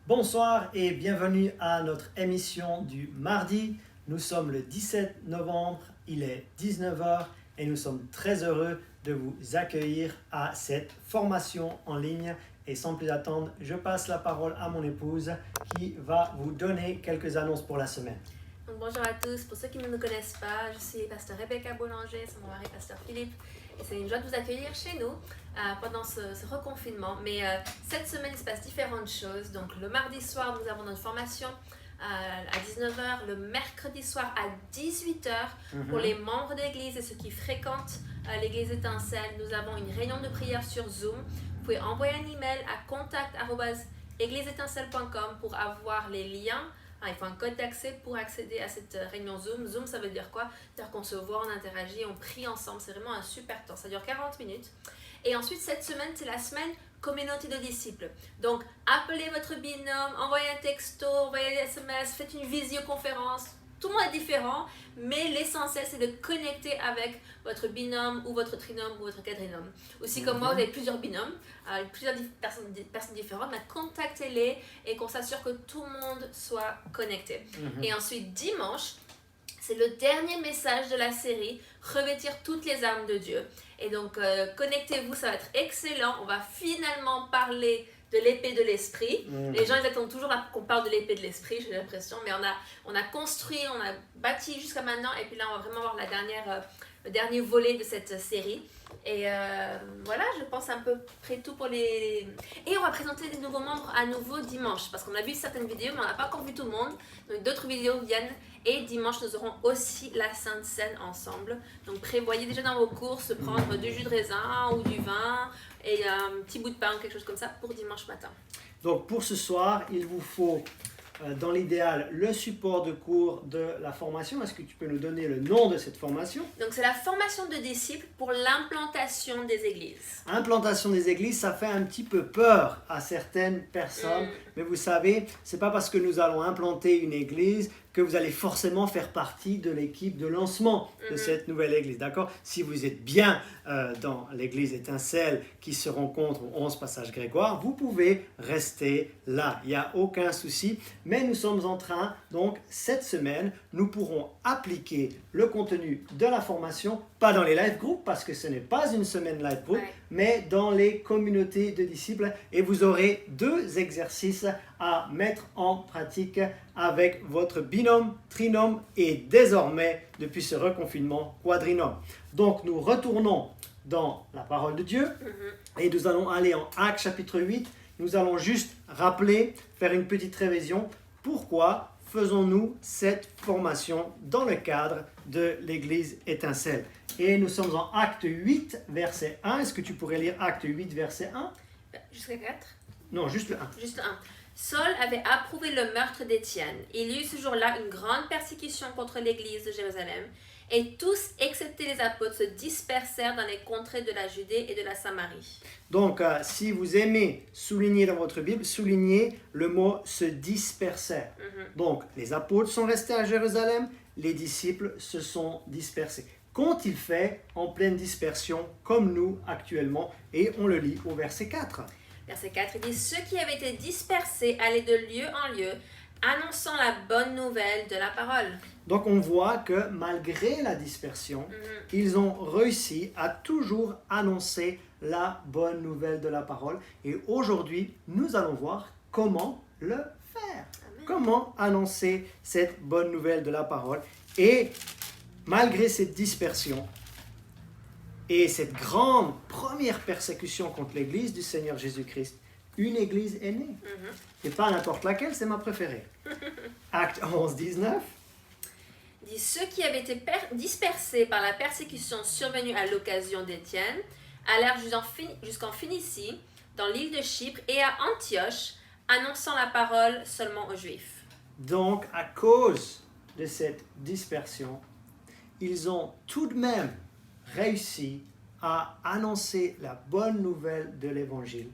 Bonsoir et bienvenue à notre émission du mardi. Nous sommes le 17 novembre, il est 19 heures et nous sommes très heureux de vous accueillir à cette formation en ligne. Et sans plus attendre, je passe la parole à mon épouse qui va vous donner quelques annonces pour la semaine. Donc, bonjour à tous, pour ceux qui ne nous connaissent pas, je suis pasteur Rebecca Boulanger, c'est mon mari pasteur Philippe et c'est une joie de vous accueillir chez nous pendant ce reconfinement. Mais cette semaine il se passe différentes choses, donc le mardi soir nous avons notre formation à 19 h, le mercredi soir à 18 h pour les membres d'église et ceux qui fréquentent l'église Étincelle. Nous avons une réunion de prière sur Zoom. Vous pouvez envoyer un email à contact@égliseétincelle.com pour avoir les liens. Il faut un code d'accès pour accéder à cette réunion Zoom. Zoom, ça veut dire quoi? C'est-à-dire qu'on se voit, on interagit, on prie ensemble. C'est vraiment un super temps. Ça dure 40 minutes. Et ensuite, cette semaine, c'est la semaine communauté de disciples. Donc, appelez votre binôme, envoyez un texto, envoyez des SMS, faites une visioconférence. Tout le monde est différent, mais l'essentiel, c'est de connecter avec votre binôme ou votre trinôme ou votre quadrinôme. Aussi, comme moi, vous avez plusieurs binômes, plusieurs personnes différentes, mais contactez-les et qu'on s'assure que tout le monde soit connecté. Et ensuite, dimanche, c'est le dernier message de la série, revêtir toutes les armes de Dieu. Et donc, connectez-vous, ça va être excellent. On va finalement parler de l'épée de l'esprit. Les gens, ils attendent toujours qu'on parle de l'épée de l'esprit, j'ai l'impression, mais on a construit, on a bâti jusqu'à maintenant, et puis là, on va vraiment voir le dernier volet de cette série. Et voilà, je pense à peu près tout pour les... Et on va présenter des nouveaux membres à nouveau dimanche, parce qu'on a vu certaines vidéos, mais on n'a pas encore vu tout le monde. Donc d'autres vidéos viennent, et dimanche, nous aurons aussi la Sainte Seine ensemble. Donc prévoyez déjà dans vos courses de prendre du jus de raisin ou du vin, et un petit bout de pain ou quelque chose comme ça pour dimanche matin. Donc pour ce soir, il vous faut, dans l'idéal, le support de cours de la formation. Est-ce que tu peux nous donner le nom de cette formation? Donc c'est la formation de disciples pour l'implantation des églises. Implantation des églises, ça fait un petit peu peur à certaines personnes. Mais vous savez, c'est pas parce que nous allons implanter une église que vous allez forcément faire partie de l'équipe de lancement de cette nouvelle église, d'accord? Si vous êtes bien dans l'église Étincelle qui se rencontre au 11 Passage Grégoire, vous pouvez rester là, il n'y a aucun souci. Mais nous sommes en train, donc cette semaine, nous pourrons appliquer le contenu de la formation, pas dans les live groups, parce que ce n'est pas une semaine live group, mais dans les communautés de disciples. Et vous aurez 2 exercices à mettre en pratique avec votre binôme, trinôme et désormais, depuis ce reconfinement, quadrinôme. Donc nous retournons dans la parole de Dieu et nous allons aller en Actes chapitre 8. Nous allons juste rappeler, faire une petite révision. Pourquoi faisons-nous cette formation dans le cadre de l'église Étincelle? Et nous sommes en Acte 8, verset 1. Est-ce que tu pourrais lire Acte 8, verset 1? Jusqu'à 4? Non, juste le 1. Juste 1. Saul avait approuvé le meurtre d'Étienne. Il y eut ce jour-là une grande persécution contre l'église de Jérusalem, et tous, excepté les apôtres, se dispersèrent dans les contrées de la Judée et de la Samarie. Donc, si vous aimez souligner dans votre Bible, soulignez le mot « se dispersèrent ». Donc, les apôtres sont restés à Jérusalem, les disciples se sont dispersés. Qu'ont-ils fait en pleine dispersion, comme nous actuellement? Et on le lit au verset 4. Verset 4, il dit « Ceux qui avaient été dispersés allaient de lieu en lieu, annonçant la bonne nouvelle de la parole. » Donc on voit que malgré la dispersion, ils ont réussi à toujours annoncer la bonne nouvelle de la parole. Et aujourd'hui, nous allons voir comment le faire. Amen. Comment annoncer cette bonne nouvelle de la parole. Et malgré cette dispersion, et cette grande première persécution contre l'Église du Seigneur Jésus-Christ, une Église est née. Et pas n'importe laquelle, c'est ma préférée. Acte 11, 19. Dit, ceux qui avaient été dispersés par la persécution survenue à l'occasion d'Étienne allèrent jusqu'en Phénicie, dans l'île de Chypre et à Antioche, annonçant la parole seulement aux Juifs. Donc, à cause de cette dispersion, ils ont tout de même réussi à annoncer la bonne nouvelle de l'Évangile.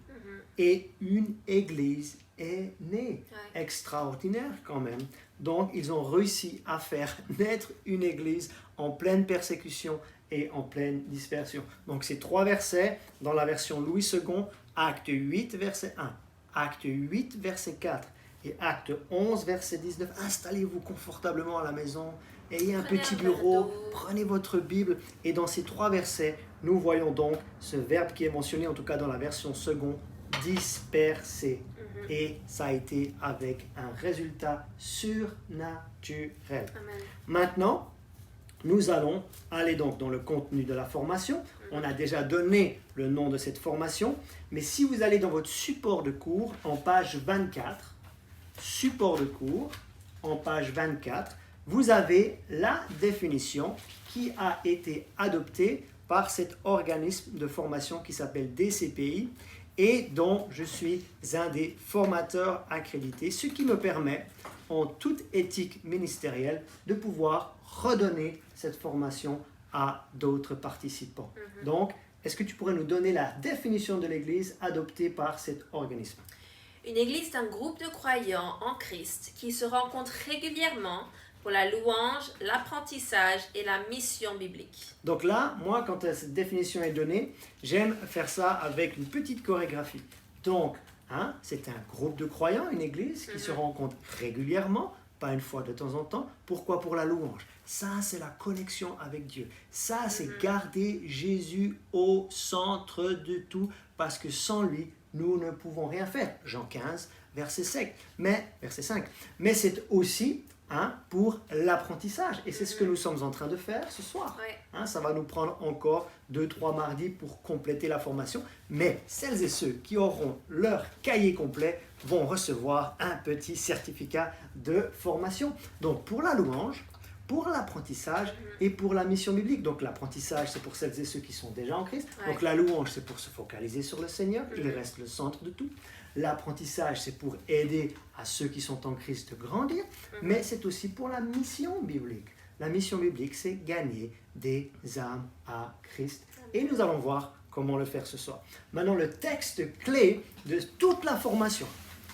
Et une église est née. Extraordinaire quand même. Donc, ils ont réussi à faire naître une église en pleine persécution et en pleine dispersion. Donc, ces 3 versets dans la version Louis II, Acte 8, verset 1, Acte 8, verset 4 Et Acte 11, verset 19, installez-vous confortablement à la maison, ayez un Prenez petit un verre bureau, d'eau. prenez votre Bible. Et dans ces 3 versets, nous voyons donc ce verbe qui est mentionné, en tout cas dans la version seconde, disperser. Et ça a été avec un résultat surnaturel. Amen. Maintenant, nous allons aller donc dans le contenu de la formation. On a déjà donné le nom de cette formation, mais si vous allez dans votre support de cours en page 24, support de cours en page 24, vous avez la définition qui a été adoptée par cet organisme de formation qui s'appelle DCPI et dont je suis un des formateurs accrédités, ce qui me permet, en toute éthique ministérielle, de pouvoir redonner cette formation à d'autres participants. Donc, est-ce que tu pourrais nous donner la définition de l'Église adoptée par cet organisme? Une église est un groupe de croyants en Christ qui se rencontrent régulièrement pour la louange, l'apprentissage et la mission biblique. Donc là, moi, quand cette définition est donnée, j'aime faire ça avec une petite chorégraphie. Donc, c'est un groupe de croyants, une église qui se rencontre régulièrement, pas une fois de temps en temps. Pourquoi? Pour la louange. Ça, c'est la connexion avec Dieu. Ça, c'est garder Jésus au centre de tout, parce que sans lui, nous ne pouvons rien faire. Jean 15, verset 5. Mais c'est aussi pour l'apprentissage. Et c'est ce que nous sommes en train de faire ce soir. Ouais. Ça va nous prendre encore 2-3 mardis pour compléter la formation. Mais celles et ceux qui auront leur cahier complet vont recevoir un petit certificat de formation. Donc pour la louange, pour l'apprentissage et pour la mission biblique. Donc l'apprentissage, c'est pour celles et ceux qui sont déjà en Christ. Ouais. Donc la louange, c'est pour se focaliser sur le Seigneur. Il reste le centre de tout. L'apprentissage, c'est pour aider à ceux qui sont en Christ de grandir. Mais c'est aussi pour la mission biblique. La mission biblique, c'est gagner des âmes à Christ. Et nous allons voir comment le faire ce soir. Maintenant, le texte clé de toute la formation,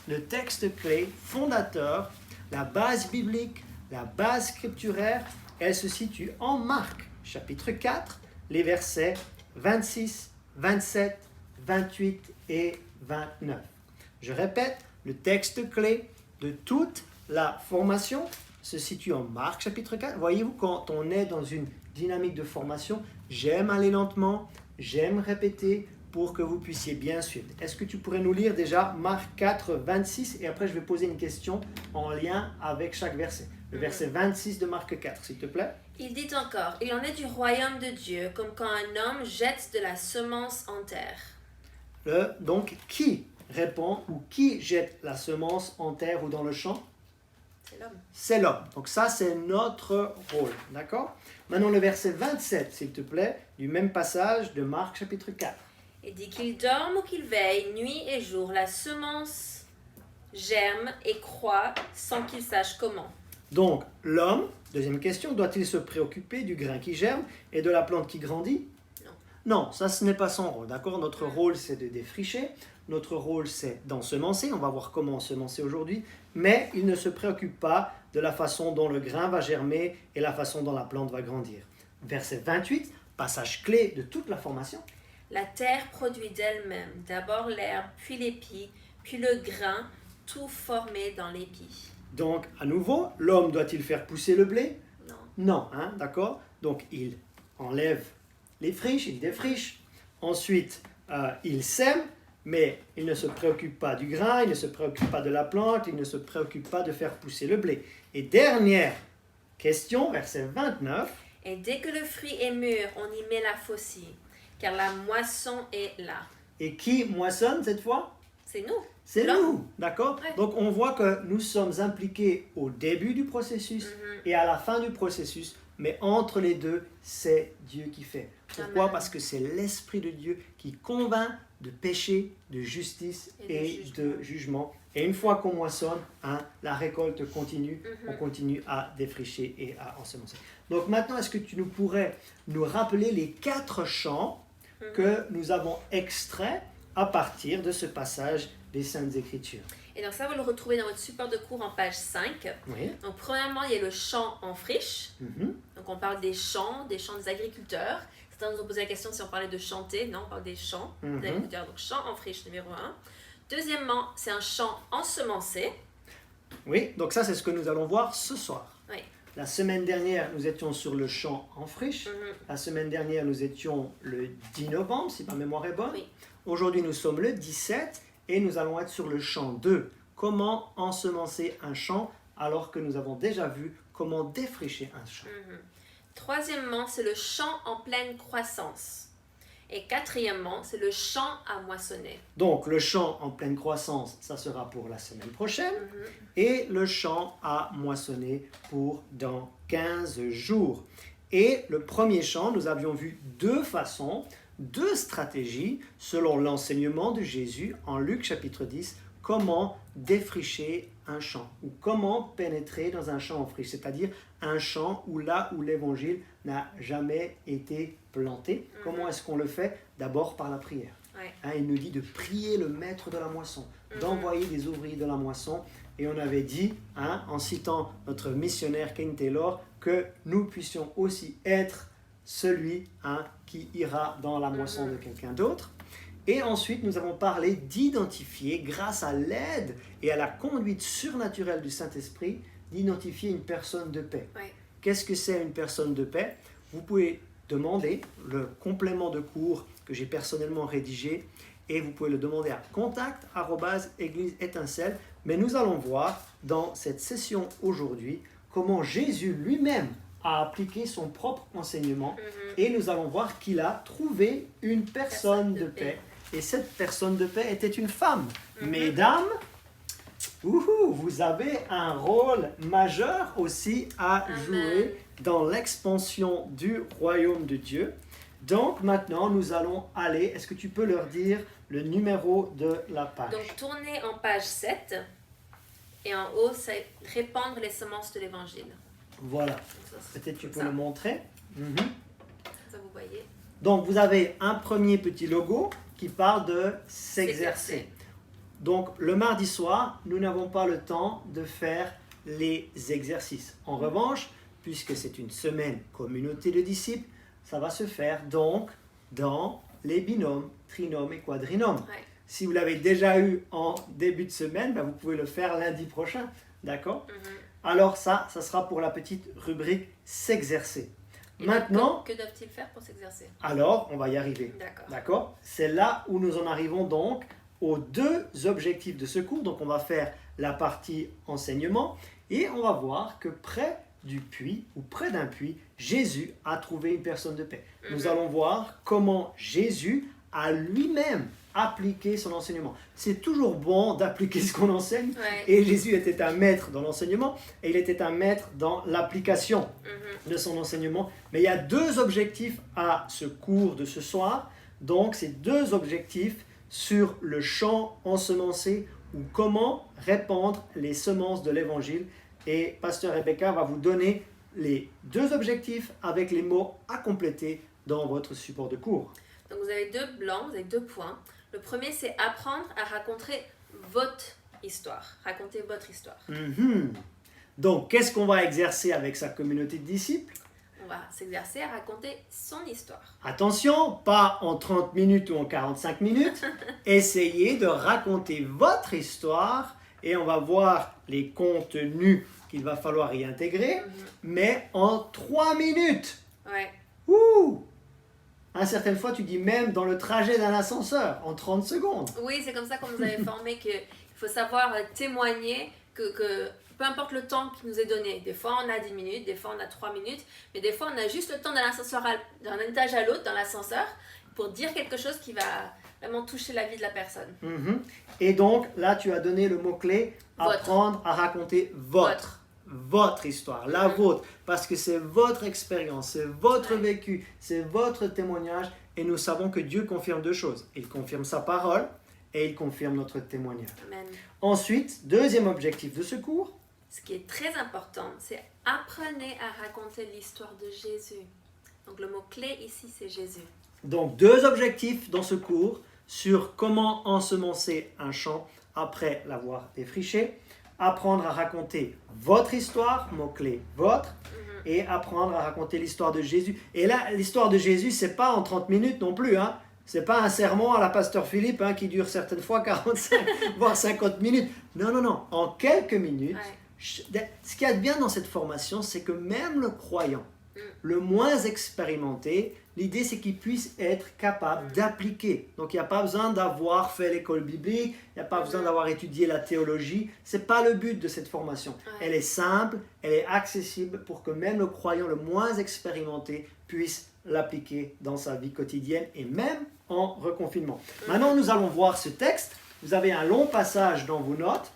le texte clé fondateur, la base biblique, la base scripturaire, elle se situe en Marc, chapitre 4, les versets 26, 27, 28 et 29. Je répète, le texte clé de toute la formation se situe en Marc, chapitre 4. Voyez-vous, quand on est dans une dynamique de formation, j'aime aller lentement, j'aime répéter pour que vous puissiez bien suivre. Est-ce que tu pourrais nous lire déjà Marc 4, 26 et après je vais poser une question en lien avec chaque verset. Le verset 26 de Marc 4, s'il te plaît. Il dit encore, il en est du royaume de Dieu, comme quand un homme jette de la semence en terre. Donc, qui répond ou qui jette la semence en terre ou dans le champ? C'est l'homme. C'est l'homme. Donc ça, c'est notre rôle. D'accord? Maintenant, le verset 27, s'il te plaît, du même passage de Marc chapitre 4. Il dit qu'il dorme ou qu'il veille, nuit et jour, la semence germe et croît sans qu'il sache comment. Donc, l'homme, deuxième question, doit-il se préoccuper du grain qui germe et de la plante qui grandit? Non. Non, ça, ce n'est pas son rôle. D'accord? Notre rôle, c'est de défricher. Notre rôle, c'est d'ensemencer. On va voir comment ensemencer aujourd'hui. Mais il ne se préoccupe pas de la façon dont le grain va germer et la façon dont la plante va grandir. Verset 28, passage clé de toute la formation. La terre produit d'elle-même d'abord l'herbe, puis l'épi, puis le grain, tout formé dans l'épi. Donc, à nouveau, l'homme doit-il faire pousser le blé? Non. Non, d'accord? Donc, il enlève les friches, il défriche. Ensuite, il sème, mais il ne se préoccupe pas du grain, il ne se préoccupe pas de la plante, il ne se préoccupe pas de faire pousser le blé. Et dernière question, verset 29. Et dès que le fruit est mûr, on y met la faucille, car la moisson est là. Et qui moissonne cette fois? C'est nous. C'est L'homme. nous, d'accord? Ouais. Donc on voit que nous sommes impliqués au début du processus et à la fin du processus, mais entre les deux, c'est Dieu qui fait. Pourquoi? Amen. Parce que c'est l'Esprit de Dieu qui convainc de péché, de justice et de jugement. Et une fois qu'on moissonne, la récolte continue, on continue à défricher et à ensemencer. Donc maintenant, est-ce que tu nous pourrais nous rappeler les 4 chants que nous avons extraits à partir de ce passage des Saintes Écritures? Et donc ça, vous le retrouvez dans votre support de cours en page 5. Oui. Donc premièrement, il y a le chant en friche. Mhm. Donc on parle des champs des agriculteurs. Certains nous ont posé la question si on parlait de chanter. Non, on parle des champs des agriculteurs. Donc chant en friche numéro 1. Deuxièmement, c'est un chant ensemencé. Oui, donc ça c'est ce que nous allons voir ce soir. Oui. La semaine dernière, nous étions sur le chant en friche. Mhm. La semaine dernière, nous étions le 10 novembre, si ma mémoire est bonne. Oui. Aujourd'hui, nous sommes le 17 et nous allons être sur le chant 2. Comment ensemencer un champ alors que nous avons déjà vu comment défricher un champ. Mhm. Troisièmement, c'est le champ en pleine croissance. Et quatrièmement, c'est le champ à moissonner. Donc, le champ en pleine croissance, ça sera pour la semaine prochaine. Mhm. Et le champ à moissonner pour dans 15 jours. Et le premier champ, nous avions vu deux façons, deux stratégies selon l'enseignement de Jésus en Luc chapitre 10, comment défricher un champ ou comment pénétrer dans un champ en friche, c'est-à-dire un champ où là où l'évangile n'a jamais été planté. Comment est-ce qu'on le fait? D'abord par la prière. Ouais. Hein, il nous dit de prier le maître de la moisson, d'envoyer des ouvriers de la moisson. Et on avait dit, hein, en citant notre missionnaire Ken Taylor, que nous puissions aussi être celui qui ira dans la moisson de quelqu'un d'autre. Et ensuite, nous avons parlé d'identifier, grâce à l'aide et à la conduite surnaturelle du Saint-Esprit, d'identifier une personne de paix. Ouais. Qu'est-ce que c'est une personne de paix? Vous pouvez demander le complément de cours que j'ai personnellement rédigé et vous pouvez le demander à contact@église-étincelle. Mais nous allons voir dans cette session aujourd'hui comment Jésus lui-même a appliqué son propre enseignement et nous allons voir qu'il a trouvé une personne de paix. Et cette personne de paix était une femme. Mesdames, vous avez un rôle majeur aussi à jouer dans l'expansion du royaume de Dieu. Donc maintenant, nous allons aller, est-ce que tu peux leur dire le numéro de la page? Donc, tournez en page 7 et en haut, c'est répandre les semences de l'évangile. Voilà, Donc, ça, c'est peut-être tu peux ça. le montrer. Ça, vous voyez. Donc vous avez un premier petit logo qui parle de s'exercer. Donc le mardi soir, nous n'avons pas le temps de faire les exercices. En revanche, puisque c'est une semaine communauté de disciples, ça va se faire donc dans les binômes, trinômes et quadrinômes. Ouais. Si vous l'avez déjà eu en début de semaine, vous pouvez le faire lundi prochain. D'accord? Alors ça sera pour la petite rubrique s'exercer. Et Maintenant, que doivent-ils faire pour s'exercer? alors on va y arriver. D'accord. D'accord? C'est là où nous en arrivons donc aux deux objectifs de ce cours. Donc on va faire la partie enseignement et on va voir que près du puits ou près d'un puits, Jésus a trouvé une personne de paix. Nous allons voir comment Jésus a lui-même appliqué son enseignement. C'est toujours bon d'appliquer ce qu'on enseigne. Ouais. Et Jésus était un maître dans l'enseignement et il était un maître dans l'application de son enseignement. Mais il y a deux objectifs à ce cours de ce soir. Donc, ces deux objectifs sur le champ ensemencé ou comment répandre les semences de l'évangile. Et Pasteur Rebecca va vous donner les deux objectifs avec les mots à compléter dans votre support de cours. Donc, vous avez deux blancs, vous avez deux points. Le premier, c'est apprendre à raconter votre histoire. Raconter votre histoire. Donc, qu'est-ce qu'on va exercer avec sa communauté de disciples? On va s'exercer à raconter son histoire. Attention, pas en 30 minutes ou en 45 minutes. Essayez de raconter votre histoire et on va voir les contenus qu'il va falloir y intégrer, mais en 3 minutes. Ouais. Ouh! Certaines fois, tu dis même dans le trajet d'un ascenseur, en 30 secondes. Oui, c'est comme ça qu'on nous avait formé qu'il faut savoir témoigner que peu importe le temps qui nous est donné. Des fois, on a 10 minutes, des fois, on a 3 minutes, mais des fois, on a juste le temps d'un étage à l'autre, dans l'ascenseur, pour dire quelque chose qui va vraiment toucher la vie de la personne. Et donc, là, tu as donné le mot-clé, Votre. apprendre à raconter votre histoire, la vôtre, parce que c'est votre expérience, c'est votre vécu, c'est votre témoignage, et nous savons que Dieu confirme deux choses. Il confirme sa parole et il confirme notre témoignage. Amen. Ensuite, deuxième objectif de ce cours, Ce qui est très important, c'est apprenez à raconter l'histoire de Jésus. Donc le mot-clé ici, c'est Jésus. donc deux objectifs dans ce cours sur comment ensemencer un champ après l'avoir défriché, apprendre à raconter votre histoire, mot-clé votre, et apprendre à raconter l'histoire de Jésus. Et là, l'histoire de Jésus, c'est pas en 30 minutes non plus, C'est pas un sermon à la pasteur Philippe hein, qui dure certaines fois 45 voire 50 minutes. Non, non, non. En quelques minutes, ce qu'il y a de bien dans cette formation, c'est que même le croyant, le moins expérimenté, l'idée c'est qu'il puisse être capable d'appliquer. Donc il n'y a pas besoin d'avoir fait l'école biblique, il n'y a pas besoin d'avoir étudié la théologie. Ce n'est pas le but de cette formation. Elle est simple, elle est accessible pour que même le croyant le moins expérimenté puisse l'appliquer dans sa vie quotidienne et même en reconfinement. Maintenant nous allons voir ce texte. Vous avez un long passage dans vos notes,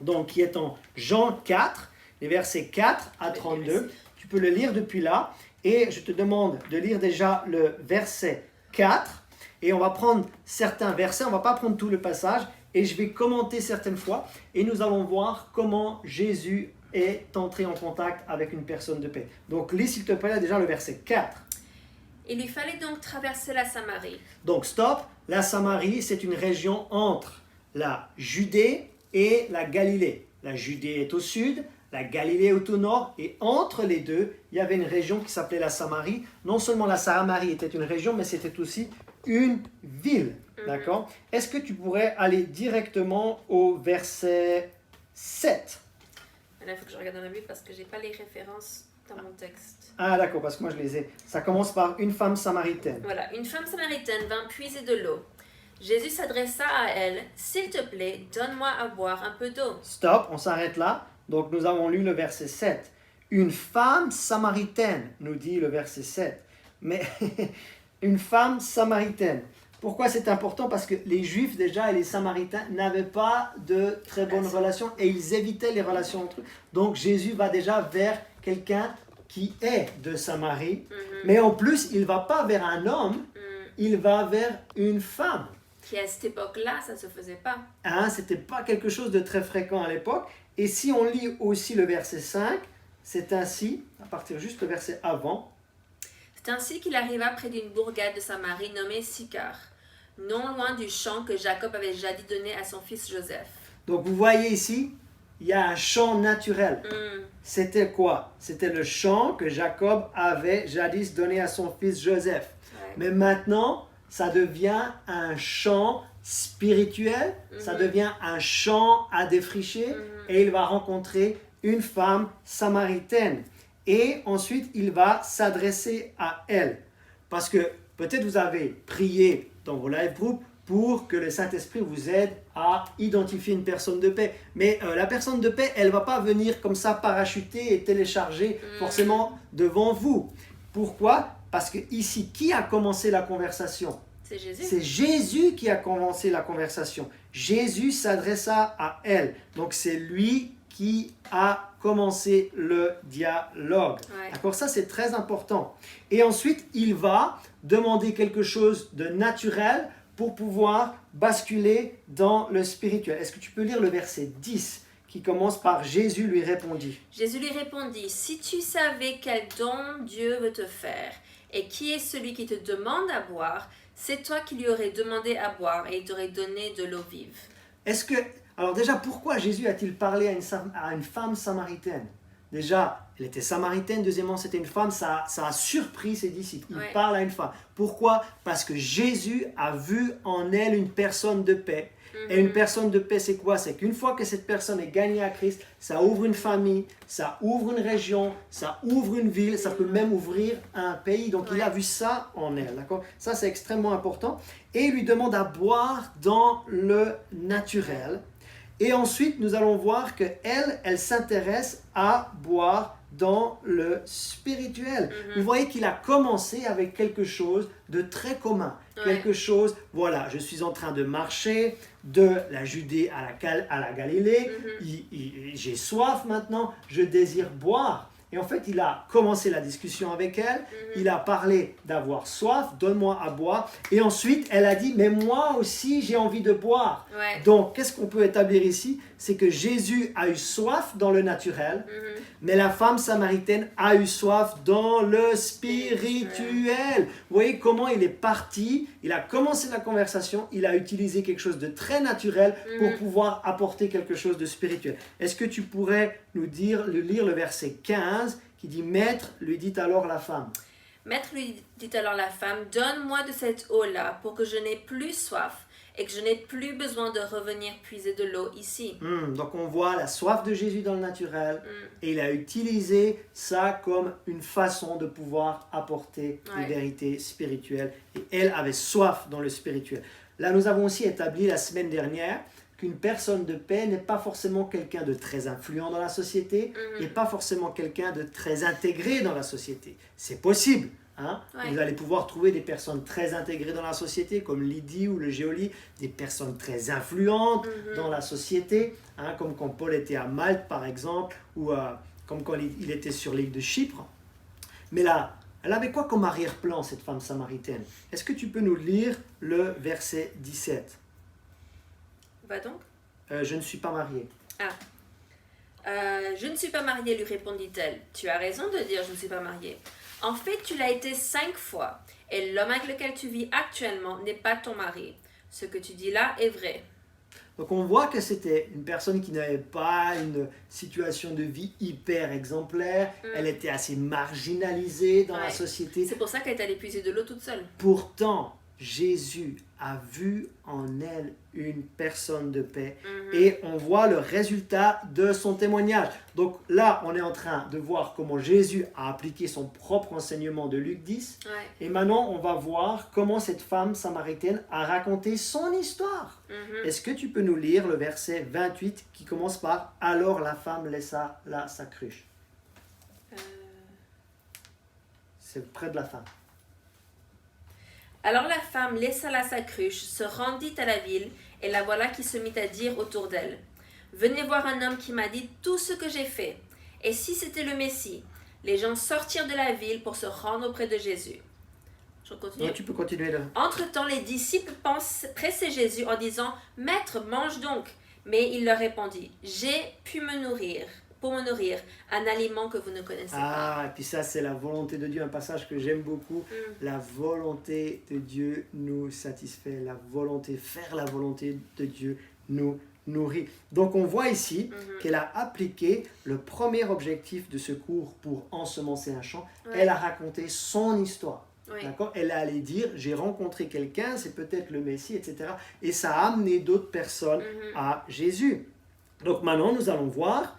donc qui est en Jean 4, les versets 4 à 32. Tu peux le lire depuis là et je te demande de lire déjà le verset 4 et on va prendre certains versets, on ne va pas prendre tout le passage et je vais commenter certaines fois et nous allons voir comment Jésus est entré en contact avec une personne de paix. Donc lis s'il te plaît déjà le verset 4. Il lui fallait donc traverser la Samarie. Donc stop, la Samarie c'est une région entre la Judée et la Galilée. La Judée est au sud, la Galilée est au nord, et entre les deux, il y avait une région qui s'appelait la Samarie. Non seulement la Samarie était une région, mais c'était aussi une ville. D'accord? Est-ce que tu pourrais aller directement au verset 7? Là, il faut que je regarde dans la Bible parce que je n'ai pas les références dans mon texte. Ah d'accord, parce que moi je les ai. Ça commence par une femme samaritaine. Voilà, une femme samaritaine vint puiser de l'eau. Jésus s'adressa à elle, « S'il te plaît, donne-moi à boire un peu d'eau. » Stop, on s'arrête là. Donc nous avons lu le verset 7. Une femme samaritaine, nous dit le verset 7. Mais une femme samaritaine. Pourquoi c'est important? Parce que les Juifs déjà et les Samaritains n'avaient pas de très bonnes relations et ils évitaient les relations entre eux. Donc Jésus va déjà vers quelqu'un qui est de Samarie. Mais en plus, il ne va pas vers un homme, il va vers une femme. Qui à cette époque-là, ça ne se faisait pas. Hein, ce n'était pas quelque chose de très fréquent à l'époque. Et si on lit aussi le verset 5, c'est ainsi, à partir juste le verset avant. C'est ainsi qu'il arriva près d'une bourgade de Samarie nommée Sychar, non loin du champ que Jacob avait jadis donné à son fils Joseph. Donc vous voyez ici, il y a un champ naturel. C'était quoi? C'était le champ que Jacob avait jadis donné à son fils Joseph. Mais maintenant, ça devient un champ spirituel, ça devient un champ à défricher et il va rencontrer une femme samaritaine. Et ensuite, il va s'adresser à elle. Parce que peut-être vous avez prié dans vos live groups pour que le Saint-Esprit vous aide à identifier une personne de paix. Mais la personne de paix, elle ne va pas venir comme ça parachuter et télécharger forcément devant vous. Pourquoi? Parce que ici, qui a commencé la conversation? C'est Jésus. C'est Jésus qui a commencé la conversation. Jésus s'adressa à elle. Donc c'est lui qui a commencé le dialogue. D'accord? Ça c'est très important. Et ensuite, il va demander quelque chose de naturel pour pouvoir basculer dans le spirituel. Est-ce que tu peux lire le verset 10 qui commence par Jésus lui répondit? Jésus lui répondit, « Si tu savais quel don Dieu veut te faire, et qui est celui qui te demande à boire, c'est toi qui lui aurais demandé à boire et il t'aurait donné de l'eau vive. » Alors déjà, pourquoi Jésus a-t-il parlé à une femme samaritaine? Déjà, elle était samaritaine, deuxièmement, c'était une femme, ça a surpris ses disciples. Il parle à une femme. Pourquoi? Parce que Jésus a vu en elle une personne de paix. Et une personne de paix, c'est quoi? C'est qu'une fois que cette personne est gagnée à Christ, ça ouvre une famille, ça ouvre une région, ça ouvre une ville, ça peut même ouvrir un pays. Donc il a vu ça en elle, d'accord? Ça, c'est extrêmement important. Et il lui demande à boire dans le naturel. Et ensuite, nous allons voir qu'elle, elle s'intéresse à boire dans le spirituel. Vous voyez qu'il a commencé avec quelque chose de très commun. Quelque chose, voilà, je suis en train de marcher de la Judée à la Galilée, j'ai soif maintenant, je désire boire. Et en fait, il a commencé la discussion avec elle, il a parlé d'avoir soif, donne-moi à boire. Et ensuite, elle a dit, mais moi aussi, j'ai envie de boire. Donc, qu'est-ce qu'on peut établir ici? C'est que Jésus a eu soif dans le naturel, mais la femme samaritaine a eu soif dans le spirituel. Vous voyez comment il est parti, il a commencé la conversation, il a utilisé quelque chose de très naturel pour pouvoir apporter quelque chose de spirituel. Est-ce que tu pourrais nous lire le verset 15 qui dit « Maître, lui dit alors la femme ». Maître, lui dit alors la femme, donne-moi de cette eau-là pour que je n'ai plus soif et que je n'ai plus besoin de revenir puiser de l'eau ici. Donc on voit la soif de Jésus dans le naturel Mm. et il a utilisé ça comme une façon de pouvoir apporter Ouais. des vérités spirituelles. Et elle avait soif dans le spirituel. Là, nous avons aussi établi la semaine dernière qu'une personne de paix n'est pas forcément quelqu'un de très influent dans la société et pas forcément quelqu'un de très intégré dans la société. C'est possible. Hein? Ouais. Vous allez pouvoir trouver des personnes très intégrées dans la société, comme Lydie ou le Géoli, des personnes très influentes dans la société, hein, comme quand Paul était à Malte, par exemple, ou comme quand il était sur l'île de Chypre. Mais là, elle avait quoi comme arrière-plan, cette femme samaritaine? Est-ce que tu peux nous lire le verset 17? Va donc. Je ne suis pas mariée. Je ne suis pas mariée, lui répondit-elle. Tu as raison de dire je ne suis pas mariée. En fait, tu l'as été 5 fois, et l'homme avec lequel tu vis actuellement n'est pas ton mari. Ce que tu dis là est vrai. Donc on voit que c'était une personne qui n'avait pas une situation de vie hyper exemplaire, elle était assez marginalisée dans la Ouais. société. C'est pour ça qu'elle est allée puiser de l'eau toute seule. Pourtant, Jésus a vu en elle une personne de paix et on voit le résultat de son témoignage. Donc là, on est en train de voir comment Jésus a appliqué son propre enseignement de Luc 10 Ouais. et maintenant on va voir comment cette femme samaritaine a raconté son histoire. Est-ce que tu peux nous lire le verset 28 qui commence par « Alors la femme laissa là sa cruche Euh, ». C'est près de la fin. Alors la femme laissa là sa cruche, se rendit à la ville, et la voilà qui se mit à dire autour d'elle. Venez voir un homme qui m'a dit tout ce que j'ai fait. Et si c'était le Messie? Les gens sortirent de la ville pour se rendre auprès de Jésus. Je continue. Donc, tu peux continuer là. Entre-temps, les disciples pressaient Jésus en disant « Maître, mange donc !» Mais il leur répondit « J'ai pu me nourrir, pour me nourrir, un aliment que vous ne connaissez pas. » Ah, et puis ça, c'est la volonté de Dieu, un passage que j'aime beaucoup. La volonté de Dieu nous satisfait. Faire la volonté de Dieu nous nourrit. Donc on voit ici qu'elle a appliqué le premier objectif de ce cours pour ensemencer un champ. Ouais. Elle a raconté son histoire. Oui. D'accord? Elle est allée dire, j'ai rencontré quelqu'un, c'est peut-être le Messie, etc. Et ça a amené d'autres personnes à Jésus. Donc maintenant, nous allons voir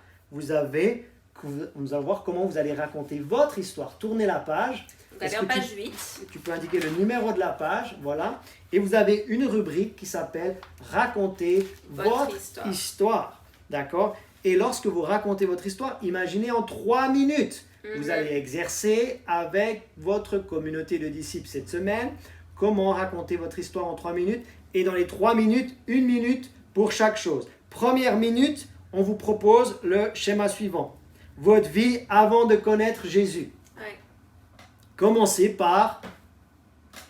comment vous allez raconter votre histoire. Tournez la page. Donc allez Est-ce en que page 8. Tu peux indiquer le numéro de la page, voilà. Et vous avez une rubrique qui s'appelle « Raconter votre histoire ». D'accord? Et lorsque vous racontez votre histoire, imaginez en 3 minutes. Vous allez exercer avec votre communauté de disciples cette semaine comment raconter votre histoire en 3 minutes. Et dans les 3 minutes, 1 minute pour chaque chose. Première minute, on vous propose le schéma suivant. Votre vie avant de connaître Jésus. Ouais. Commencez par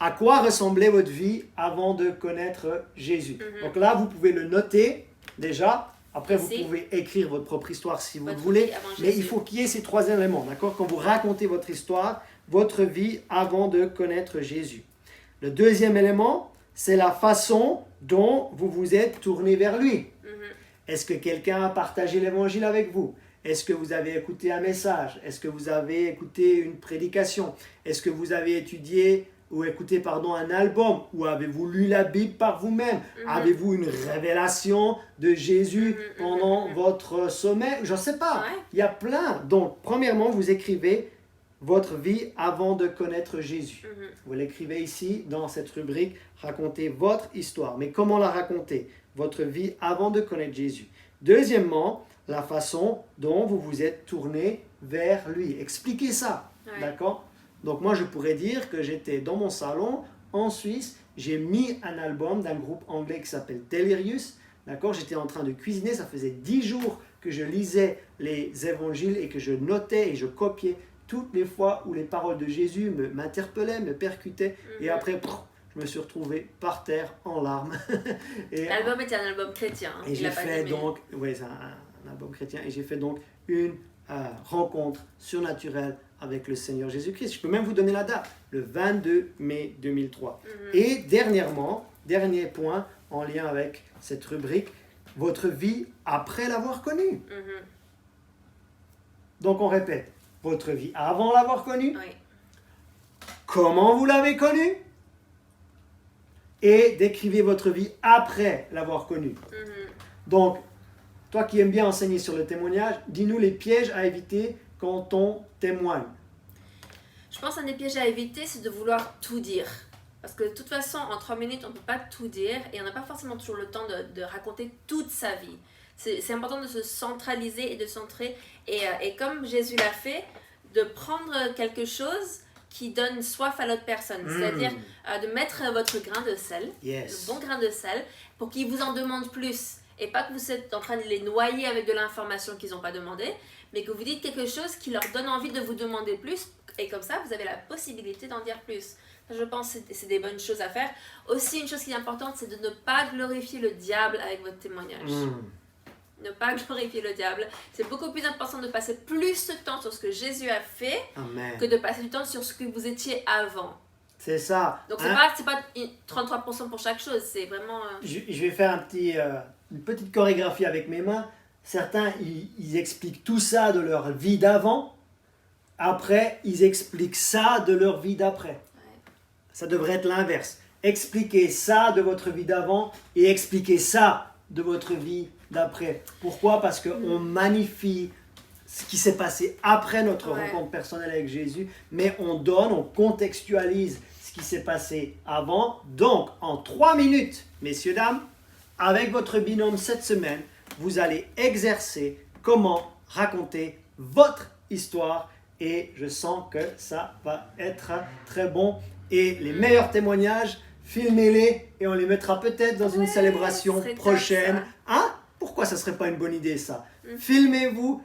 à quoi ressemblait votre vie avant de connaître Jésus. Donc là, vous pouvez le noter déjà. Après, vous Ici. pouvez écrire votre propre histoire si vous Votre le voulez. vie avant Mais Jésus. il faut qu'il y ait ces 3 éléments. D'accord? Quand vous racontez votre histoire, votre vie avant de connaître Jésus. Le deuxième élément, c'est la façon dont vous vous êtes tourné vers lui. Est-ce que quelqu'un a partagé l'évangile avec vous? Est-ce que vous avez écouté un message? Est-ce que vous avez écouté une prédication? Est-ce que vous avez étudié ou écouté un album? Ou avez-vous lu la Bible par vous-même? Avez-vous une révélation de Jésus pendant votre sommeil? Je ne sais pas. Ouais. Il y a plein. Donc, premièrement, vous écrivez votre vie avant de connaître Jésus. Vous l'écrivez ici dans cette rubrique « Racontez votre histoire ». Mais comment la raconter? Votre vie avant de connaître Jésus. Deuxièmement, la façon dont vous vous êtes tourné vers lui. Expliquez ça. Ouais. D'accord? Donc moi, je pourrais dire que j'étais dans mon salon en Suisse. J'ai mis un album d'un groupe anglais qui s'appelle Delirious. D'accord? J'étais en train de cuisiner. Ça faisait 10 jours que je lisais les évangiles et que je notais et je copiais toutes les fois où les paroles de Jésus m'interpellaient, me percutaient. Et après, je me suis retrouvé par terre en larmes. Et L'album était un album chrétien. et j'ai fait donc, oui, c'est un album chrétien, et j'ai fait donc une rencontre surnaturelle avec le Seigneur Jésus-Christ. Je peux même vous donner la date, le 22 mai 2003. Et dernièrement, dernier point en lien avec cette rubrique, votre vie après l'avoir connu. Donc on répète, votre vie avant l'avoir connu, Oui. comment vous l'avez connu et décrivez votre vie après l'avoir connu. Donc, toi qui aimes bien enseigner sur le témoignage, dis-nous les pièges à éviter quand on témoigne. Je pense qu'un des pièges à éviter, c'est de vouloir tout dire. Parce que de toute façon, en 3 minutes, on ne peut pas tout dire et on n'a pas forcément toujours le temps de raconter toute sa vie. C'est important de se centraliser et de centrer. Et comme Jésus l'a fait, de prendre quelque chose qui donne soif à l'autre personne. C'est-à-dire de mettre votre grain de sel, le bon grain de sel, pour qu'ils vous en demandent plus. Et pas que vous êtes en train de les noyer avec de l'information qu'ils n'ont pas demandé, mais que vous dites quelque chose qui leur donne envie de vous demander plus. Et comme ça, vous avez la possibilité d'en dire plus. Je pense que c'est des bonnes choses à faire. Aussi, une chose qui est importante, c'est de ne pas glorifier le diable avec votre témoignage. Ne pas glorifier le diable. C'est beaucoup plus important de passer plus de temps sur ce que Jésus a fait que de passer du temps sur ce que vous étiez avant. C'est ça. Donc, c'est pas 33% pour chaque chose. C'est vraiment... Je vais faire une petite chorégraphie avec mes mains. Certains, ils expliquent tout ça de leur vie d'avant. Après, ils expliquent ça de leur vie d'après. Ça devrait être l'inverse. Expliquez ça de votre vie d'avant et expliquez ça de votre vie d'après. Pourquoi? Parce qu'on magnifie ce qui s'est passé après notre rencontre personnelle avec Jésus, mais on contextualise ce qui s'est passé avant. Donc, en 3 minutes, messieurs, dames, avec votre binôme cette semaine, vous allez exercer comment raconter votre histoire et je sens que ça va être très bon. Et les meilleurs témoignages, filmez-les et on les mettra peut-être dans une célébration prochaine. Pourquoi ça ne serait pas une bonne idée ça? Filmez-vous,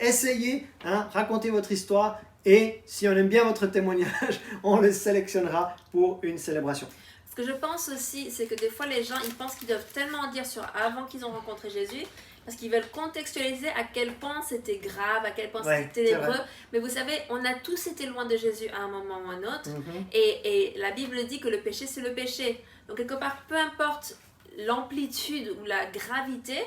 essayez, racontez votre histoire et si on aime bien votre témoignage, on le sélectionnera pour une célébration. Ce que je pense aussi, c'est que des fois les gens, ils pensent qu'ils doivent tellement en dire sur avant qu'ils ont rencontré Jésus, parce qu'ils veulent contextualiser à quel point c'était grave, à quel point c'était ténébreux. Mais vous savez, on a tous été loin de Jésus à un moment ou à un autre. Et la Bible dit que le péché, c'est le péché. Donc quelque part, peu importe l'amplitude ou la gravité,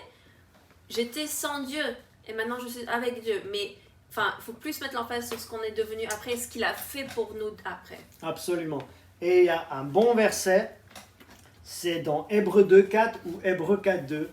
j'étais sans Dieu et maintenant je suis avec Dieu. Mais il faut plus mettre l'emphase sur ce qu'on est devenu après et ce qu'il a fait pour nous après. Absolument. Et il y a un bon verset, c'est dans Hébreux 2.4 ou Hébreux 4.2,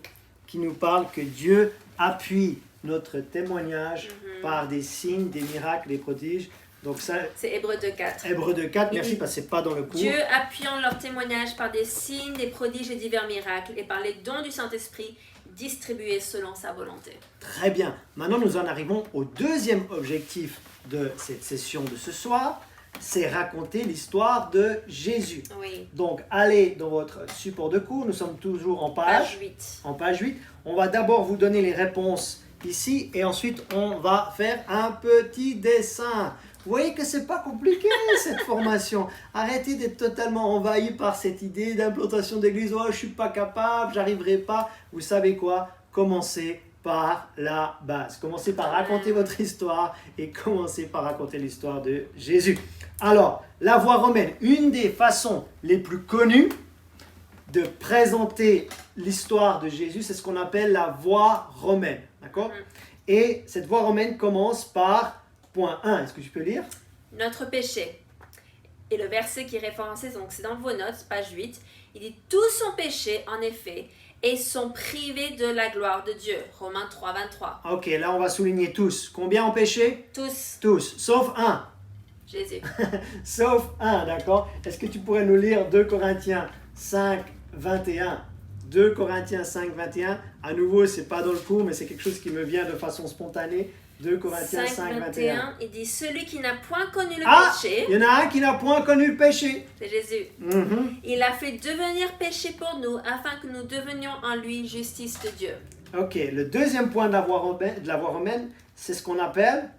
qui nous parle que Dieu appuie notre témoignage par des signes, des miracles, des prodiges. Donc ça, c'est Hébreux 2.4. Hébreux 2.4, merci parce que c'est pas dans le cours. Dieu appuyant leur témoignage par des signes, des prodiges et divers miracles et par les dons du Saint-Esprit distribués selon sa volonté. Très bien. Maintenant, nous en arrivons au deuxième objectif de cette session de ce soir. C'est raconter l'histoire de Jésus. Oui. Donc, allez dans votre support de cours. Nous sommes toujours en page 8. En page 8. On va d'abord vous donner les réponses ici et ensuite on va faire un petit dessin. Vous voyez que c'est pas compliqué cette formation. Arrêtez d'être totalement envahi par cette idée d'implantation d'église. Oh, je suis pas capable, j'arriverai pas. Vous savez quoi? Commencez par la base. Commencez par raconter votre histoire et commencez par raconter l'histoire de Jésus. Alors, la voie romaine, une des façons les plus connues de présenter l'histoire de Jésus, c'est ce qu'on appelle la voie romaine. D'accord? Et cette voie romaine commence par point 1. Est-ce que tu peux lire? Notre péché. Et le verset qui est référencé, donc c'est dans vos notes, page 8. Il dit « Tous ont péché, en effet, et sont privés de la gloire de Dieu. » Romains 3, 23. Ok, là on va souligner tous. Combien ont péché? Tous. Tous, sauf un. Jésus. Sauf un, d'accord? Est-ce que tu pourrais nous lire 2 Corinthiens 5, 21? 2 Corinthiens 5, 21. À nouveau, c'est pas dans le cours, mais c'est quelque chose qui me vient de façon spontanée. 2 Corinthiens 5, 21. Il dit « Celui qui n'a point connu le péché... » Il y en a un qui n'a point connu le péché. C'est Jésus. Il a fait devenir péché pour nous, afin que nous devenions en lui justice de Dieu. Ok, le deuxième point de la voie romaine, c'est ce qu'on appelle...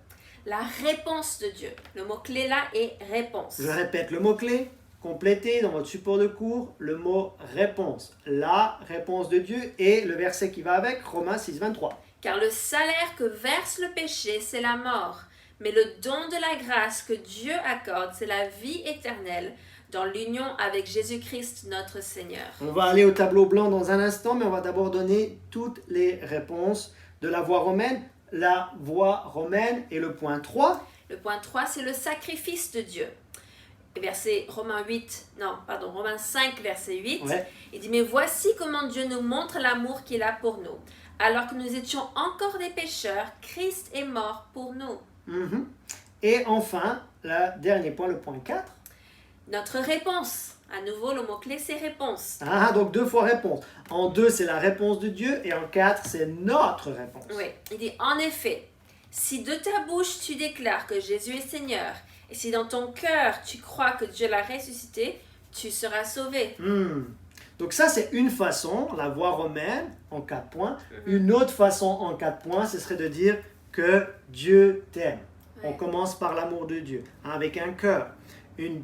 La réponse de Dieu. Le mot-clé là est réponse. Je répète le mot-clé. Complétez dans votre support de cours le mot réponse. La réponse de Dieu et le verset qui va avec, Romains 6, 23. Car le salaire que verse le péché, c'est la mort. Mais le don de la grâce que Dieu accorde, c'est la vie éternelle dans l'union avec Jésus-Christ notre Seigneur. On va aller au tableau blanc dans un instant, mais on va d'abord donner toutes les réponses de la voie romaine. La voie romaine et le point 3. Le point 3, c'est le sacrifice de Dieu. Romains 5, verset 8, Ouais. il dit, mais voici comment Dieu nous montre l'amour qu'il a pour nous. Alors que nous étions encore des pécheurs, Christ est mort pour nous. Mhm. Et enfin, le dernier point, le point 4. Notre réponse. À nouveau, le mot-clé, c'est réponse. Ah, donc 2 fois réponse. En 2, c'est la réponse de Dieu et en 4, c'est notre réponse. Oui, il dit, en effet, si de ta bouche tu déclares que Jésus est Seigneur, et si dans ton cœur tu crois que Dieu l'a ressuscité, tu seras sauvé. Donc ça, c'est une façon, la voie romaine, en 4 points. Une autre façon, en 4 points, ce serait de dire que Dieu t'aime. Ouais. On commence par l'amour de Dieu, avec un cœur. Une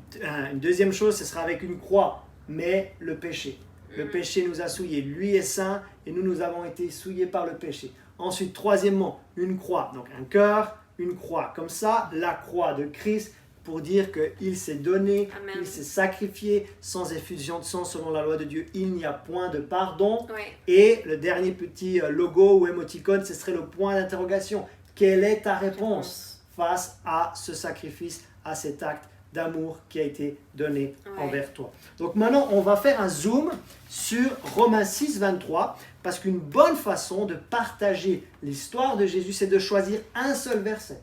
deuxième chose, ce sera avec une croix, mais le péché. Le péché nous a souillés. Lui est saint et nous avons été souillés par le péché. Ensuite, troisièmement, une croix. Donc un cœur, une croix. Comme ça, la croix de Christ pour dire qu'il s'est donné, Amen. il s'est sacrifié sans effusion de sang selon la loi de Dieu. Il n'y a point de pardon. Ouais. Et le dernier petit logo ou émoticône, ce serait le point d'interrogation. Quelle est ta réponse face à ce sacrifice, à cet acte d'amour qui a été donné envers toi? Donc maintenant, on va faire un zoom sur Romains 6, 23, parce qu'une bonne façon de partager l'histoire de Jésus, c'est de choisir un seul verset.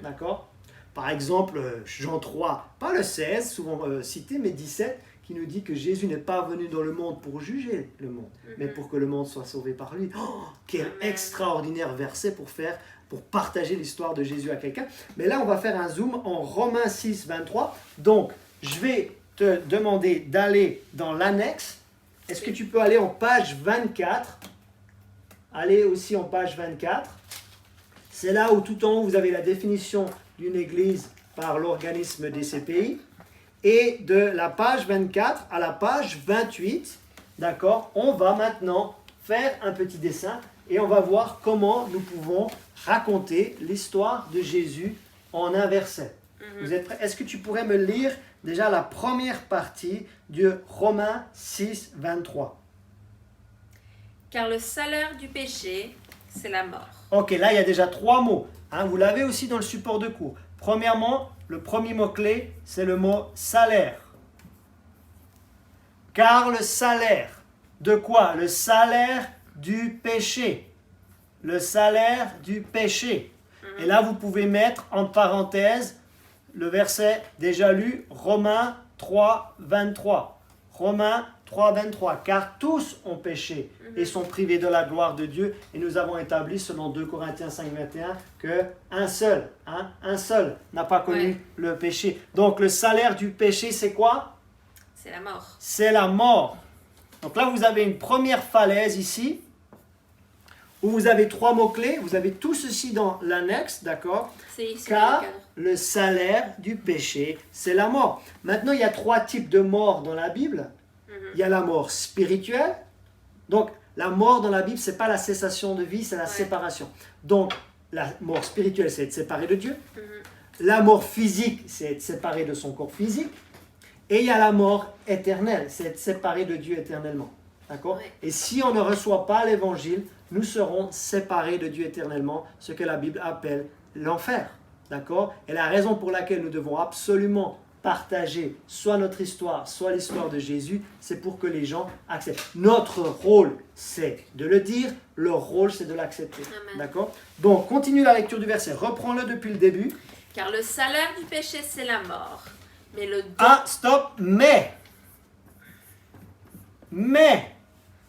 D'accord? Par exemple, Jean 3, pas le 16, souvent cité, mais 17, qui nous dit que Jésus n'est pas venu dans le monde pour juger le monde, mais pour que le monde soit sauvé par lui. Oh, quel extraordinaire verset pour partager l'histoire de Jésus à quelqu'un. Mais là, on va faire un zoom en Romains 6, 23. Donc, je vais te demander d'aller dans l'annexe. Est-ce que tu peux aller en page 24? Allez aussi en page 24. C'est là où tout en haut, vous avez la définition d'une église par l'organisme des CPI. Et de la page 24 à la page 28, d'accord, on va maintenant faire un petit dessin et on va voir comment nous pouvons raconter l'histoire de Jésus en un verset. Vous êtes prêts? Est-ce que tu pourrais me lire déjà la première partie de Romains 6, 23? Car le salaire du péché, c'est la mort. Ok, là il y a déjà 3 mots. Hein, vous l'avez aussi dans le support de cours. Premièrement, le premier mot-clé, c'est le mot salaire. Car le salaire, de quoi? Le salaire du péché. Le salaire du péché. Et là, vous pouvez mettre en parenthèse le verset déjà lu, Romains 3, 23. Romains 3, 23. Car tous ont péché et sont privés de la gloire de Dieu. Et nous avons établi, selon 2 Corinthiens 5, 21, que un seul n'a pas connu le péché. Donc le salaire du péché, c'est quoi? C'est la mort. C'est la mort. Donc là, vous avez une première falaise ici, où vous avez 3 mots-clés. Vous avez tout ceci dans l'annexe, d'accord? C'est ici. Car le salaire du péché, c'est la mort. Maintenant, il y a 3 types de mort dans la Bible. Il y a la mort spirituelle. Donc, la mort dans la Bible, ce n'est pas la cessation de vie, c'est la séparation. Donc, la mort spirituelle, c'est être séparé de Dieu. La mort physique, c'est être séparé de son corps physique. Et il y a la mort éternelle, c'est être séparé de Dieu éternellement. D'accord? Et si on ne reçoit pas l'évangile, nous serons séparés de Dieu éternellement, ce que la Bible appelle l'enfer. D'accord? Et la raison pour laquelle nous devons absolument partager soit notre histoire, soit l'histoire de Jésus, c'est pour que les gens acceptent. Notre rôle, c'est de le dire, leur rôle, c'est de l'accepter. D'accord? Donc, continue la lecture du verset. Reprends-le depuis le début. Car le salaire du péché, c'est la mort. Mais le don... Ah, stop, mais.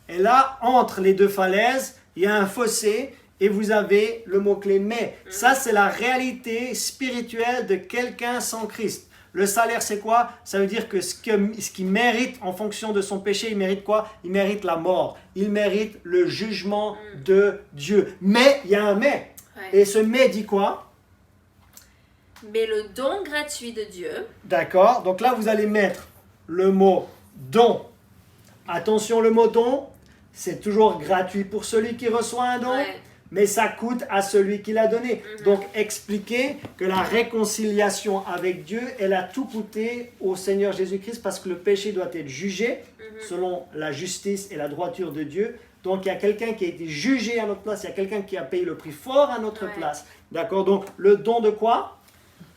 Et là, entre les 2 falaises, il y a un fossé et vous avez le mot-clé mais. Ça, c'est la réalité spirituelle de quelqu'un sans Christ. Le salaire, c'est quoi? Ça veut dire que ce qu'il mérite en fonction de son péché, il mérite quoi? Il mérite la mort. Il mérite le jugement de Dieu. Mais, il y a un mais. Et ce mais dit quoi? Mais le don gratuit de Dieu. D'accord. Donc là, vous allez mettre le mot don. Attention, le mot don, c'est toujours gratuit pour celui qui reçoit un don. Mais ça coûte à celui qui l'a donné. Donc, expliquer que la réconciliation avec Dieu, elle a tout coûté au Seigneur Jésus-Christ parce que le péché doit être jugé selon la justice et la droiture de Dieu. Donc, il y a quelqu'un qui a été jugé à notre place, il y a quelqu'un qui a payé le prix fort à notre place. D'accord? Donc, le don de quoi?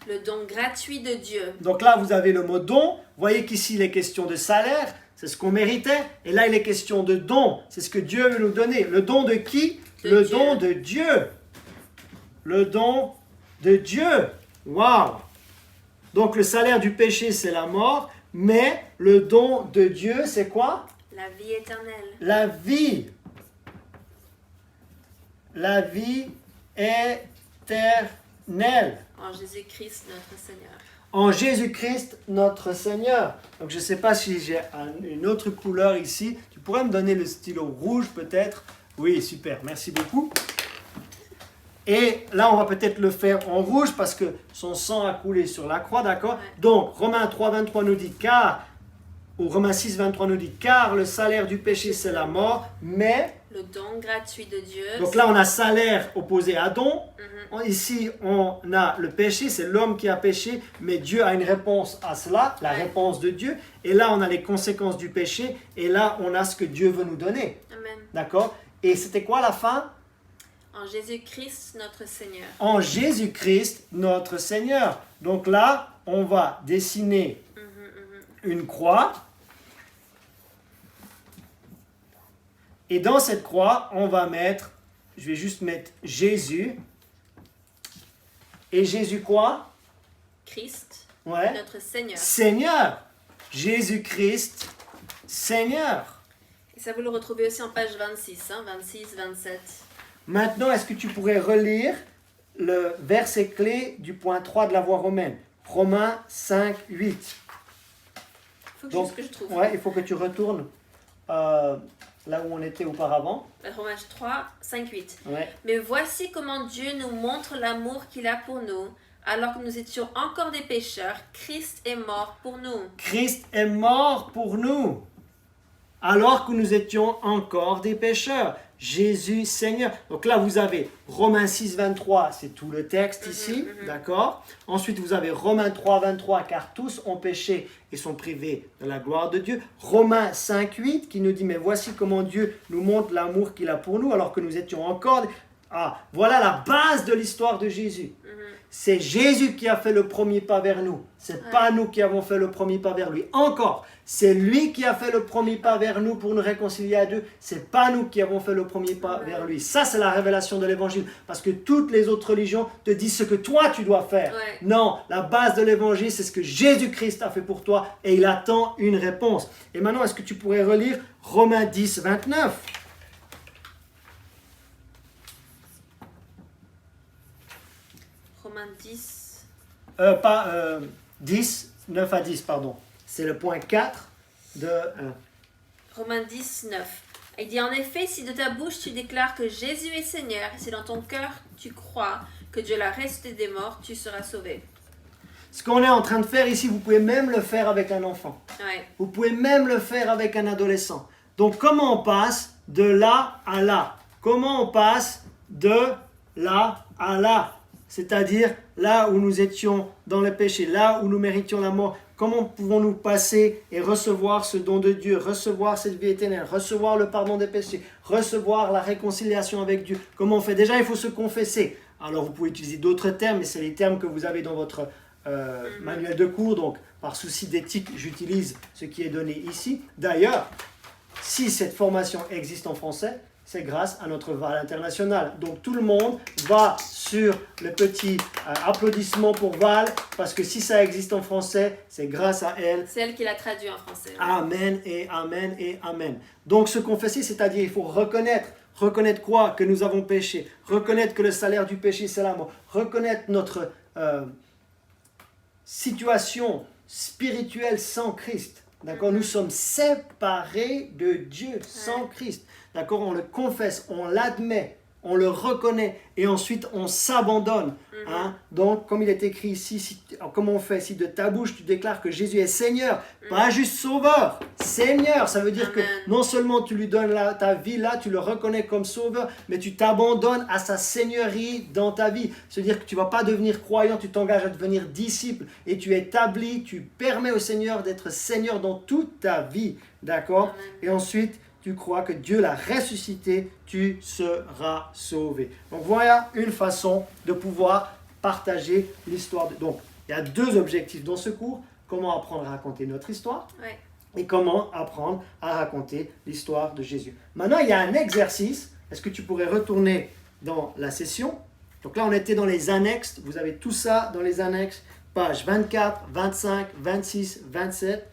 Le don gratuit de Dieu. Donc là, vous avez le mot don. Vous voyez qu'ici, il est question de salaire. C'est ce qu'on méritait. Et là, il est question de don. C'est ce que Dieu veut nous donner. Le don de qui? Le don de Dieu. Le don de Dieu. Waouh! Donc le salaire du péché, c'est la mort. Mais le don de Dieu, c'est quoi? La vie éternelle. La vie. La vie éternelle. En Jésus-Christ notre Seigneur. En Jésus-Christ notre Seigneur. Donc je ne sais pas si j'ai une autre couleur ici. Tu pourrais me donner le stylo rouge peut-être? Oui, super. Merci beaucoup. Et là, on va peut-être le faire en rouge parce que son sang a coulé sur la croix, d'accord? Ouais. Donc, Romains 3, 23 nous dit ou Romains 6, 23 nous dit, car le salaire du péché, c'est la mort, mais... Le don gratuit de Dieu. Donc là, on a salaire opposé à don. Mhm. Ici, on a le péché, c'est l'homme qui a péché, mais Dieu a une réponse à cela, la Ouais. réponse de Dieu. Et là, on a les conséquences du péché, et là, on a ce que Dieu veut nous donner. Amen. D'accord? Et c'était quoi la fin? En Jésus-Christ notre Seigneur. En Jésus-Christ, notre Seigneur. Donc là, on va dessiner une croix. Et dans cette croix, on va mettre, je vais juste mettre Jésus. Et Jésus quoi? Christ, Ouais. notre Seigneur. Seigneur. Jésus-Christ, Seigneur. Et ça, vous le retrouvez aussi en page 26, 26, 27. Maintenant, est-ce que tu pourrais relire le verset clé du point 3 de la voie romaine? Romains 5, 8. Il faut que Donc, juste que je trouve. Ouais, il faut que tu retournes là où on était auparavant. Romains 3, 5, 8. Ouais. Mais voici comment Dieu nous montre l'amour qu'il a pour nous. Alors que nous étions encore des pécheurs, Christ est mort pour nous. Christ est mort pour nous, alors que nous étions encore des pécheurs. Jésus Seigneur. Donc là, vous avez Romains 6, 23, c'est tout le texte ici, d'accord? Ensuite, vous avez Romains 3, 23, car tous ont péché et sont privés de la gloire de Dieu. Romains 5, 8, qui nous dit, mais voici comment Dieu nous montre l'amour qu'il a pour nous, alors que nous étions encore... Ah, voilà la base de l'histoire de Jésus. C'est Jésus qui a fait le premier pas vers nous. C'est pas nous qui avons fait le premier pas vers lui. Encore, c'est lui qui a fait le premier pas vers nous pour nous réconcilier à Dieu. C'est pas nous qui avons fait le premier pas vers lui. Ça, c'est la révélation de l'évangile. Parce que toutes les autres religions te disent ce que toi, tu dois faire. Ouais. Non, la base de l'évangile, c'est ce que Jésus-Christ a fait pour toi et il attend une réponse. Et maintenant, est-ce que tu pourrais relire Romains 10, 29? Romains 10. 10, 9 à 10, pardon. C'est le point 4 de... Romains 10, 9. Il dit en effet, si de ta bouche tu déclares que Jésus est Seigneur, et si dans ton cœur tu crois que Dieu l'a ressuscité des morts, tu seras sauvé. Ce qu'on est en train de faire ici, vous pouvez même le faire avec un enfant. Ouais. Vous pouvez même le faire avec un adolescent. Donc comment on passe de là à là? Comment on passe de là à là? C'est-à-dire là où nous étions dans le péché, là où nous méritions la mort. Comment pouvons-nous passer et recevoir ce don de Dieu, recevoir cette vie éternelle, recevoir le pardon des péchés, recevoir la réconciliation avec Dieu? Comment on fait? Déjà, il faut se confesser. Alors, vous pouvez utiliser d'autres termes, mais c'est les termes que vous avez dans votre manuel de cours. Donc, par souci d'éthique, j'utilise ce qui est donné ici. D'ailleurs, si cette formation existe en français, c'est grâce à notre VAL international. Donc tout le monde va sur le petit applaudissement pour Val, parce que si ça existe en français, c'est grâce à elle. C'est elle qui l'a traduit en français. Ouais. Amen et amen et amen. Donc se confesser, c'est-à-dire il faut reconnaître. Reconnaître quoi? Que nous avons péché. Reconnaître que le salaire du péché, c'est la mort. Reconnaître notre situation spirituelle sans Christ. D'accord? Nous sommes séparés de Dieu sans Christ. D'accord? On le confesse, on l'admet, on le reconnaît et ensuite on s'abandonne. Hein? Donc, comme il est écrit ici, comment on fait? Si de ta bouche tu déclares que Jésus est Seigneur, pas juste Sauveur, Seigneur, ça veut dire que non seulement tu lui donnes ta vie là, tu le reconnais comme Sauveur, mais tu t'abandonnes à sa seigneurie dans ta vie. C'est-à-dire que tu ne vas pas devenir croyant, tu t'engages à devenir disciple et tu établis, tu permets au Seigneur d'être Seigneur dans toute ta vie. D'accord? Et ensuite, tu crois que Dieu l'a ressuscité, tu seras sauvé. Donc voilà une façon de pouvoir partager l'histoire. Donc y a 2 objectifs dans ce cours. Comment apprendre à raconter notre histoire Ouais. et comment apprendre à raconter l'histoire de Jésus. Maintenant, il y a un exercice. Est-ce que tu pourrais retourner dans la session? Donc là, on était dans les annexes. Vous avez tout ça dans les annexes. Pages 24, 25, 26, 27.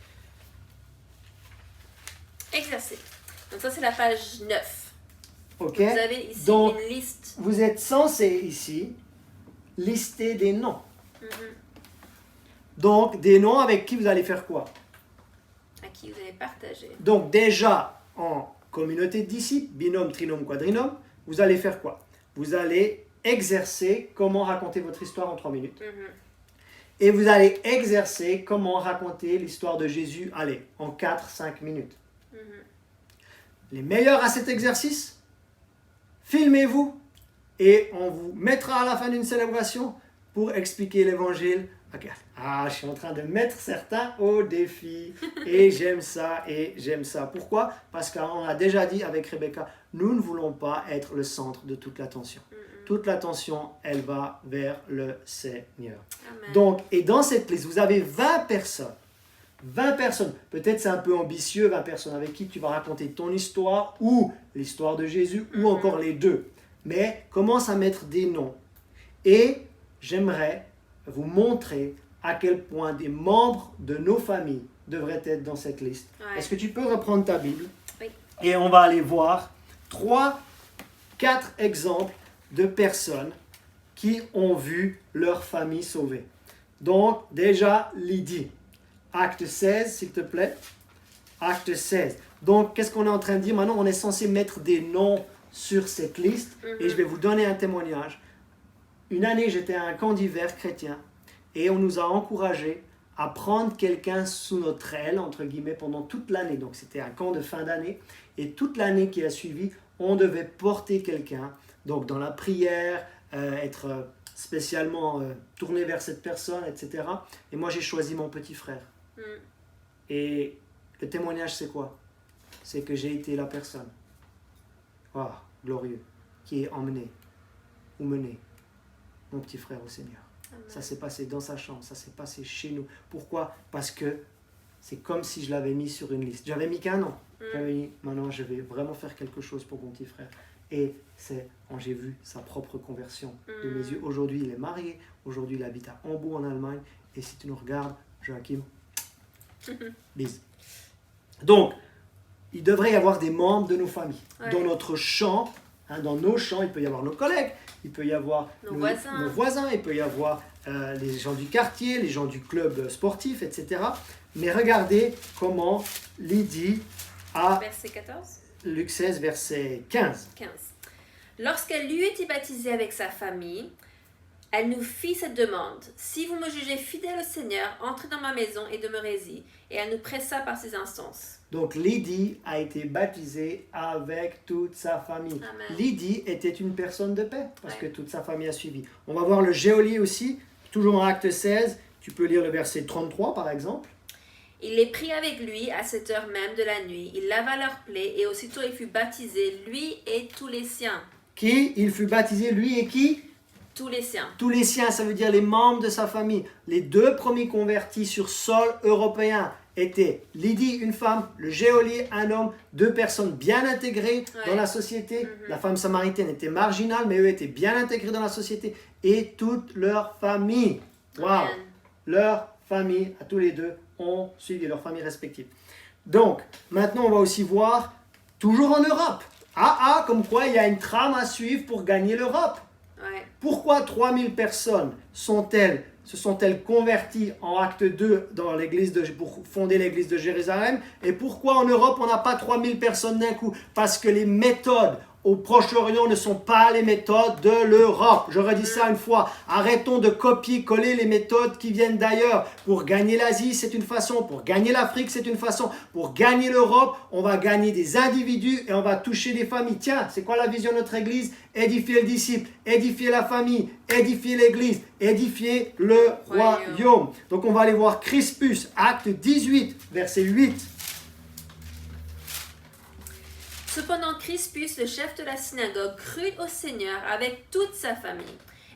Exercice. Donc ça, c'est la page 9. OK? Vous avez ici Donc, une liste. vous êtes censé ici lister des noms. Mhm. Donc, des noms avec qui vous allez faire quoi? À qui vous allez partager. Donc, déjà, en communauté de disciples, binôme, trinôme, quadrinôme, vous allez faire quoi? Vous allez exercer comment raconter votre histoire en 3 minutes. Mhm. Et vous allez exercer comment raconter l'histoire de Jésus, allez, en 4-5 minutes. Mhm. Les meilleurs à cet exercice, filmez-vous et on vous mettra à la fin d'une célébration pour expliquer l'évangile. Okay. Ah, je suis en train de mettre certains au défi et j'aime ça et j'aime ça. Pourquoi? Parce qu'on a déjà dit avec Rebecca, nous ne voulons pas être le centre de toute l'attention. Toute l'attention, elle va vers le Seigneur. Amen. Donc, et dans cette liste, vous avez 20 personnes. 20 personnes. Peut-être c'est un peu ambitieux, 20 personnes avec qui tu vas raconter ton histoire ou l'histoire de Jésus ou encore les deux. Mais commence à mettre des noms. Et j'aimerais vous montrer à quel point des membres de nos familles devraient être dans cette liste. Ouais. Est-ce que tu peux reprendre ta Bible? Oui. Et on va aller voir 3-4 exemples de personnes qui ont vu leur famille sauvée. Donc, déjà, Lydie. Acte 16, s'il te plaît. Acte 16. Donc, qu'est-ce qu'on est en train de dire? Maintenant, on est censé mettre des noms sur cette liste. Et je vais vous donner un témoignage. Une année, j'étais à un camp d'hiver chrétien. Et on nous a encouragés à prendre quelqu'un sous notre aile, entre guillemets, pendant toute l'année. Donc, c'était un camp de fin d'année. Et toute l'année qui a suivi, on devait porter quelqu'un. Donc, dans la prière, être spécialement tourné vers cette personne, etc. Et moi, j'ai choisi mon petit frère. Et le témoignage, c'est quoi? C'est que j'ai été la personne, glorieux, qui est emmené ou mené mon petit frère au Seigneur. Amen. Ça s'est passé dans sa chambre, ça s'est passé chez nous. Pourquoi? Parce que c'est comme si je l'avais mis sur une liste. J'avais mis qu'un an. J'avais dit, maintenant, je vais vraiment faire quelque chose pour mon petit frère. Et c'est quand j'ai vu sa propre conversion de mes yeux. Aujourd'hui, il est marié. Aujourd'hui, il habite à Hambourg, en Allemagne. Et si tu nous regardes, Joachim, bise. Donc, il devrait y avoir des membres de nos familles. Ouais. Dans notre champ, dans nos champs, il peut y avoir nos collègues, il peut y avoir nos voisins, il peut y avoir les gens du quartier, les gens du club sportif, etc. Mais regardez comment Lydie a... Verset 14. Luc 16, verset 15. 15. Lorsqu'elle lui été baptisée avec sa famille, elle nous fit cette demande. Si vous me jugez fidèle au Seigneur, entrez dans ma maison et demeurez-y. Et elle nous pressa par ses instances. Donc Lydie a été baptisée avec toute sa famille. Amen. Lydie était une personne de paix parce que toute sa famille a suivi. On va voir le geôlier aussi, toujours en acte 16. Tu peux lire le verset 33 par exemple. Il les prit avec lui à cette heure même de la nuit. Il lava leurs plaies et aussitôt il fut baptisé, lui et tous les siens. Qui? Il fut baptisé, lui et qui? Tous les siens. Tous les siens, ça veut dire les membres de sa famille. Les 2 premiers convertis sur sol européen étaient Lydie, une femme, le geôlier, un homme, 2 personnes bien intégrées dans la société. La femme samaritaine était marginale, mais eux étaient bien intégrés dans la société. Et toute leur famille. Waouh! Amen. Leur famille, à tous les 2, ont suivi leurs familles respectives. Donc, maintenant, on va aussi voir, toujours en Europe. Comme quoi il y a une trame à suivre pour gagner l'Europe. Ouais. Pourquoi 3000 personnes se sont-elles converties en acte 2 pour fonder l'église de Jérusalem? Et pourquoi en Europe on n'a pas 3000 personnes d'un coup? Parce que les méthodes au Proche-Orient ne sont pas les méthodes de l'Europe. Je redis ça une fois. Arrêtons de copier-coller les méthodes qui viennent d'ailleurs. Pour gagner l'Asie, c'est une façon. Pour gagner l'Afrique, c'est une façon. Pour gagner l'Europe, on va gagner des individus et on va toucher des familles. Tiens, c'est quoi la vision de notre église? Édifier le disciple, édifier la famille, édifier l'église, édifier le royaume. Donc on va aller voir Crispus, acte 18, verset 8. Cependant Crispus, le chef de la synagogue, crut au Seigneur avec toute sa famille.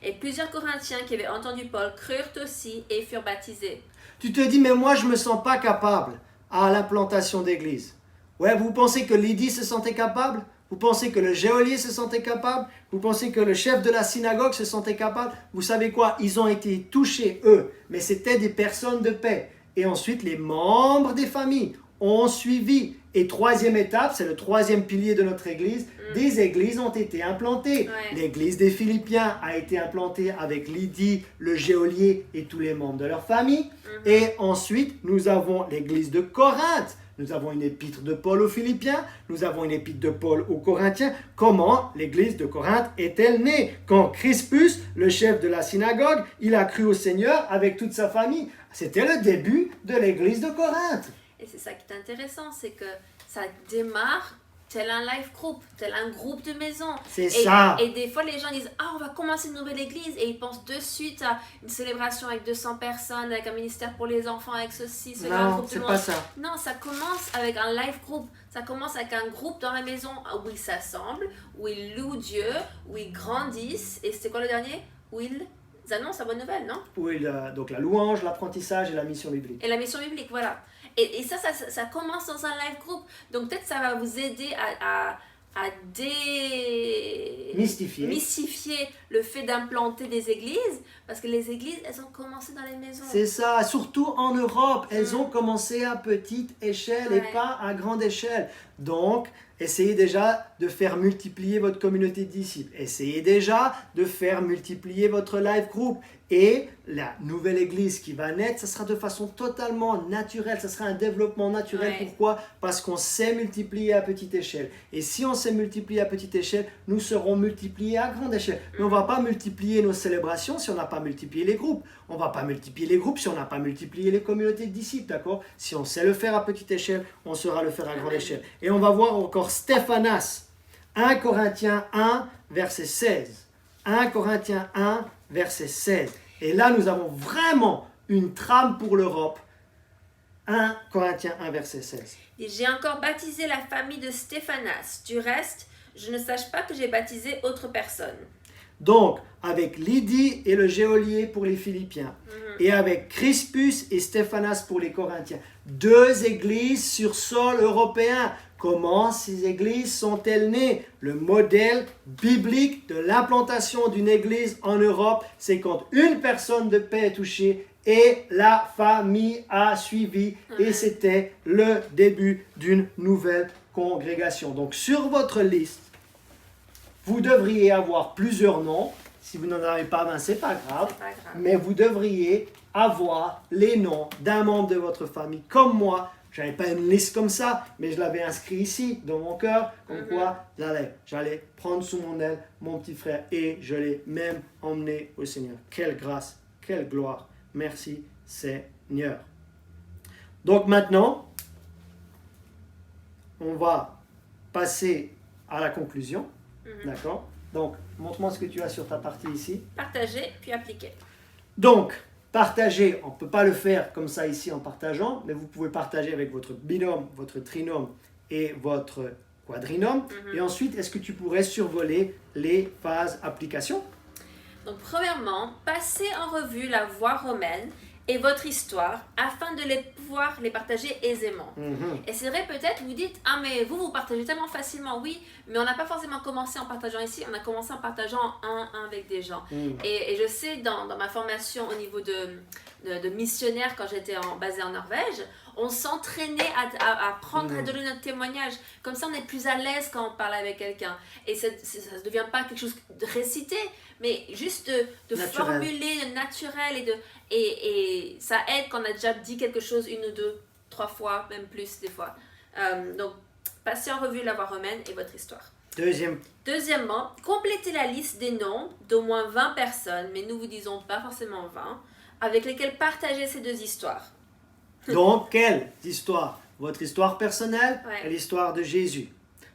Et plusieurs Corinthiens qui avaient entendu Paul crurent aussi et furent baptisés. Tu te dis, mais moi, je ne me sens pas capable à l'implantation d'église. Ouais, vous pensez que Lydie se sentait capable? Vous pensez que le geôlier se sentait capable? Vous pensez que le chef de la synagogue se sentait capable? Vous savez quoi? Ils ont été touchés, eux, mais c'était des personnes de paix. Et ensuite, les membres des familles ont suivi. Et troisième étape, c'est le troisième pilier de notre église, des églises ont été implantées. Ouais. L'église des Philippiens a été implantée avec Lydie, le geôlier et tous les membres de leur famille. Et ensuite, nous avons l'église de Corinthe. Nous avons une épître de Paul aux Philippiens, nous avons une épître de Paul aux Corinthiens. Comment l'église de Corinthe est-elle née? Quand Crispus, le chef de la synagogue, il a cru au Seigneur avec toute sa famille. C'était le début de l'église de Corinthe. Et c'est ça qui est intéressant, c'est que ça démarre tel un life group, tel un groupe de maison. C'est ça. Et des fois, les gens disent « Ah, on va commencer une nouvelle église » et ils pensent de suite à une célébration avec 200 personnes, avec un ministère pour les enfants, avec ceci, cela, un Non, groupe de c'est monde. pas ça. Non, ça commence avec un life group. Ça commence avec un groupe dans la maison où ils s'assemblent, où ils louent Dieu, où ils grandissent. Et c'était quoi le dernier? Où ils annoncent la bonne nouvelle, non? Oui, donc la louange, l'apprentissage et la mission biblique. Et la mission biblique, voilà. Et ça commence dans un live group. Donc peut-être ça va vous aider à mystifier le fait d'implanter des églises, parce que les églises, elles ont commencé dans les maisons. C'est ça, surtout en Europe, elles ont commencé à petite échelle et Ouais. pas à grande échelle. Donc, essayez déjà de faire multiplier votre communauté de disciples. Essayez déjà de faire multiplier votre live group. Et la nouvelle église qui va naître, ça sera de façon totalement naturelle. Ça sera un développement naturel. Ouais. Pourquoi? Parce qu'on sait multiplier à petite échelle. Et si on sait multiplier à petite échelle, nous serons multipliés à grande échelle. Mais on ne va pas multiplier nos célébrations si on n'a pas multiplié les groupes. On ne va pas multiplier les groupes si on n'a pas multiplié les communautés de disciples. D'accord? Si on sait le faire à petite échelle, on saura le faire à grande échelle. Et on va voir encore Stéphanas. 1 Corinthiens 1, verset 16. 1 Corinthiens 1, verset 16. Et là, nous avons vraiment une trame pour l'Europe. 1 Corinthiens 1, verset 16. Et j'ai encore baptisé la famille de Stéphanas. Du reste, je ne sache pas que j'ai baptisé autre personne. Donc, avec Lydie et le geôlier pour les Philippiens, et avec Crispus et Stéphanas pour les Corinthiens, 2 églises sur sol européen. Comment ces églises sont-elles nées? Le modèle biblique de l'implantation d'une église en Europe, c'est quand une personne de paix est touchée et la famille a suivi. Et c'était le début d'une nouvelle congrégation. Donc sur votre liste, vous devriez avoir plusieurs noms. Si vous n'en avez pas, ben c'est pas grave. C'est pas grave. Mais vous devriez avoir les noms d'un membre de votre famille. Comme moi, je n'avais pas une liste comme ça, mais je l'avais inscrit ici, dans mon cœur, comme quoi j'allais prendre sous mon aile mon petit frère et je l'ai même emmené au Seigneur. Quelle grâce, quelle gloire. Merci Seigneur. Donc maintenant, on va passer à la conclusion. D'accord? Donc, montre-moi ce que tu as sur ta partie ici. Partager, puis appliquer. Donc, partager, on ne peut pas le faire comme ça ici en partageant, mais vous pouvez partager avec votre binôme, votre trinôme et votre quadrinôme. Et ensuite, est-ce que tu pourrais survoler les phases application? Donc, premièrement, passez en revue la voie romaine et votre histoire afin de pouvoir les partager aisément. Et c'est vrai, peut-être vous dites, ah mais vous partagez tellement facilement, oui, mais on n'a pas forcément commencé en partageant ici, on a commencé en partageant un avec des gens. Et je sais, dans ma formation au niveau de missionnaire, quand j'étais basée en Norvège, on s'entraînait à apprendre à donner notre témoignage. Comme ça, on est plus à l'aise quand on parle avec quelqu'un. Et ça ne devient pas quelque chose de récité, mais juste de formuler, de naturel. Et ça aide quand on a déjà dit quelque chose 1 ou 2, 3 fois, même plus des fois. Donc, passez en revue la voie romaine et votre histoire. Deuxièmement, complétez la liste des noms d'au moins 20 personnes, mais nous vous disons pas forcément 20, avec lesquelles partager ces 2 histoires. Donc, quelle histoire? Votre histoire personnelle et l'histoire de Jésus.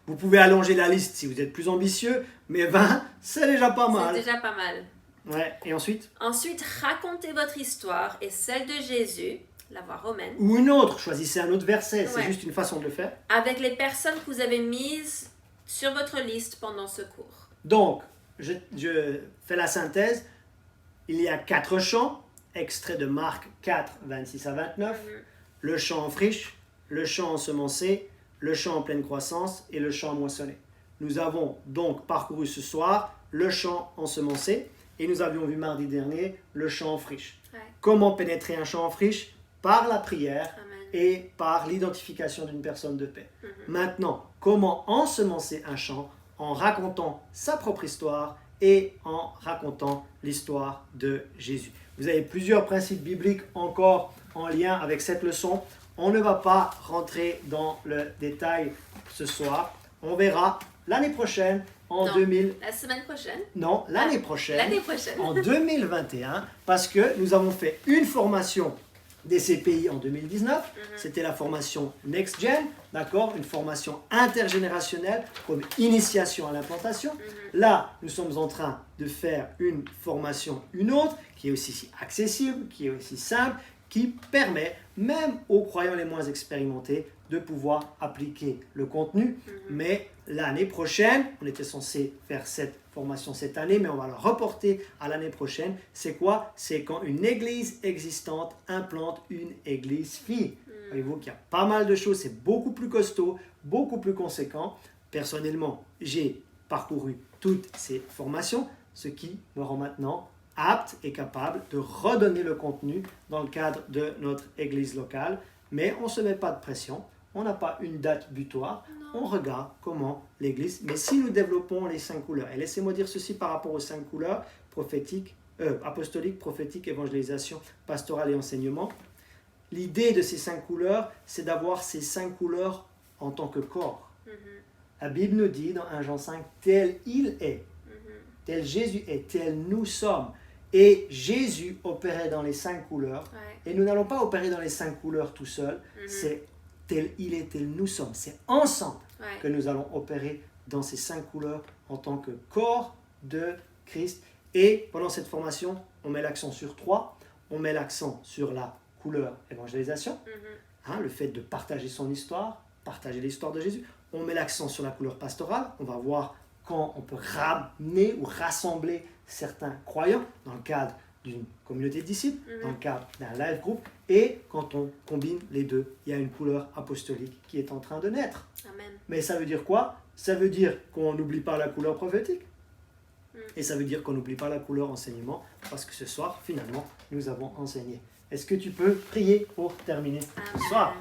Vous pouvez allonger la liste si vous êtes plus ambitieux, mais 20, c'est déjà pas mal. C'est déjà pas mal. Ouais, et ensuite? Ensuite, racontez votre histoire et celle de Jésus, la voie romaine. Ou une autre, choisissez un autre verset, c'est Ouais. juste une façon de le faire. Avec les personnes que vous avez mises sur votre liste pendant ce cours. Donc, je fais la synthèse. il y a 4 champs, extrait de Marc 4, 26 à 29, le champ en friche, le champ ensemencé, le champ en pleine croissance et le champ moissonné. Nous avons donc parcouru ce soir le champ ensemencé et nous avions vu mardi dernier le champ en friche. Ouais. Comment pénétrer un champ en friche? Par la prière Amen. et par l'identification d'une personne de paix. Mhm. Maintenant, comment ensemencer un champ? En racontant sa propre histoire et en racontant l'histoire de Jésus. Vous avez plusieurs principes bibliques encore en lien avec cette leçon. On ne va pas rentrer dans le détail ce soir. On verra l'année prochaine, en Non. 2000... La semaine prochaine. Non, l'année prochaine, L'année prochaine. en 2021, parce que nous avons fait une formation des CPI en 2019. C'était la formation Next Gen, d'accord, une formation intergénérationnelle comme initiation à l'implantation. Là, nous sommes en train de faire une formation, une autre, qui est aussi accessible, qui est aussi simple, qui permet même aux croyants les moins expérimentés de pouvoir appliquer le contenu. Mais l'année prochaine, on était censé faire cette formation cette année, mais on va la reporter à l'année prochaine. C'est quoi? C'est quand une église existante implante une église fille. Voyez-vous qu'il y a pas mal de choses, c'est beaucoup plus costaud, beaucoup plus conséquent. Personnellement, j'ai parcouru toutes ces formations, ce qui me rend maintenant apte et capable de redonner le contenu dans le cadre de notre église locale. Mais on ne se met pas de pression, on n'a pas une date butoir, on regarde comment l'église... Mais si nous développons les 5 couleurs, et laissez-moi dire ceci par rapport aux 5 couleurs, apostolique, prophétique, évangélisation, pastorale et enseignement, l'idée de ces 5 couleurs, c'est d'avoir ces 5 couleurs en tant que corps. La Bible nous dit dans 1 Jean 5, tel il est, tel Jésus est, tel nous sommes. Et Jésus opérait dans les 5 couleurs. Ouais. Et nous n'allons pas opérer dans les 5 couleurs tout seul. C'est tel il est, tel nous sommes. C'est ensemble que nous allons opérer dans ces 5 couleurs en tant que corps de Christ. Et pendant cette formation, on met l'accent sur 3. On met l'accent sur la couleur évangélisation, le fait de partager son histoire, partager l'histoire de Jésus. On met l'accent sur la couleur pastorale. On va voir quand on peut ramener ou rassembler certains croyants dans le cadre d'une communauté de disciples, dans le cadre d'un live group, et quand on combine les deux, il y a une couleur apostolique qui est en train de naître. Amen. Mais ça veut dire quoi? Ça veut dire qu'on n'oublie pas la couleur prophétique, et ça veut dire qu'on n'oublie pas la couleur enseignement, parce que ce soir, finalement, nous avons enseigné. Est-ce que tu peux prier pour terminer ce soir?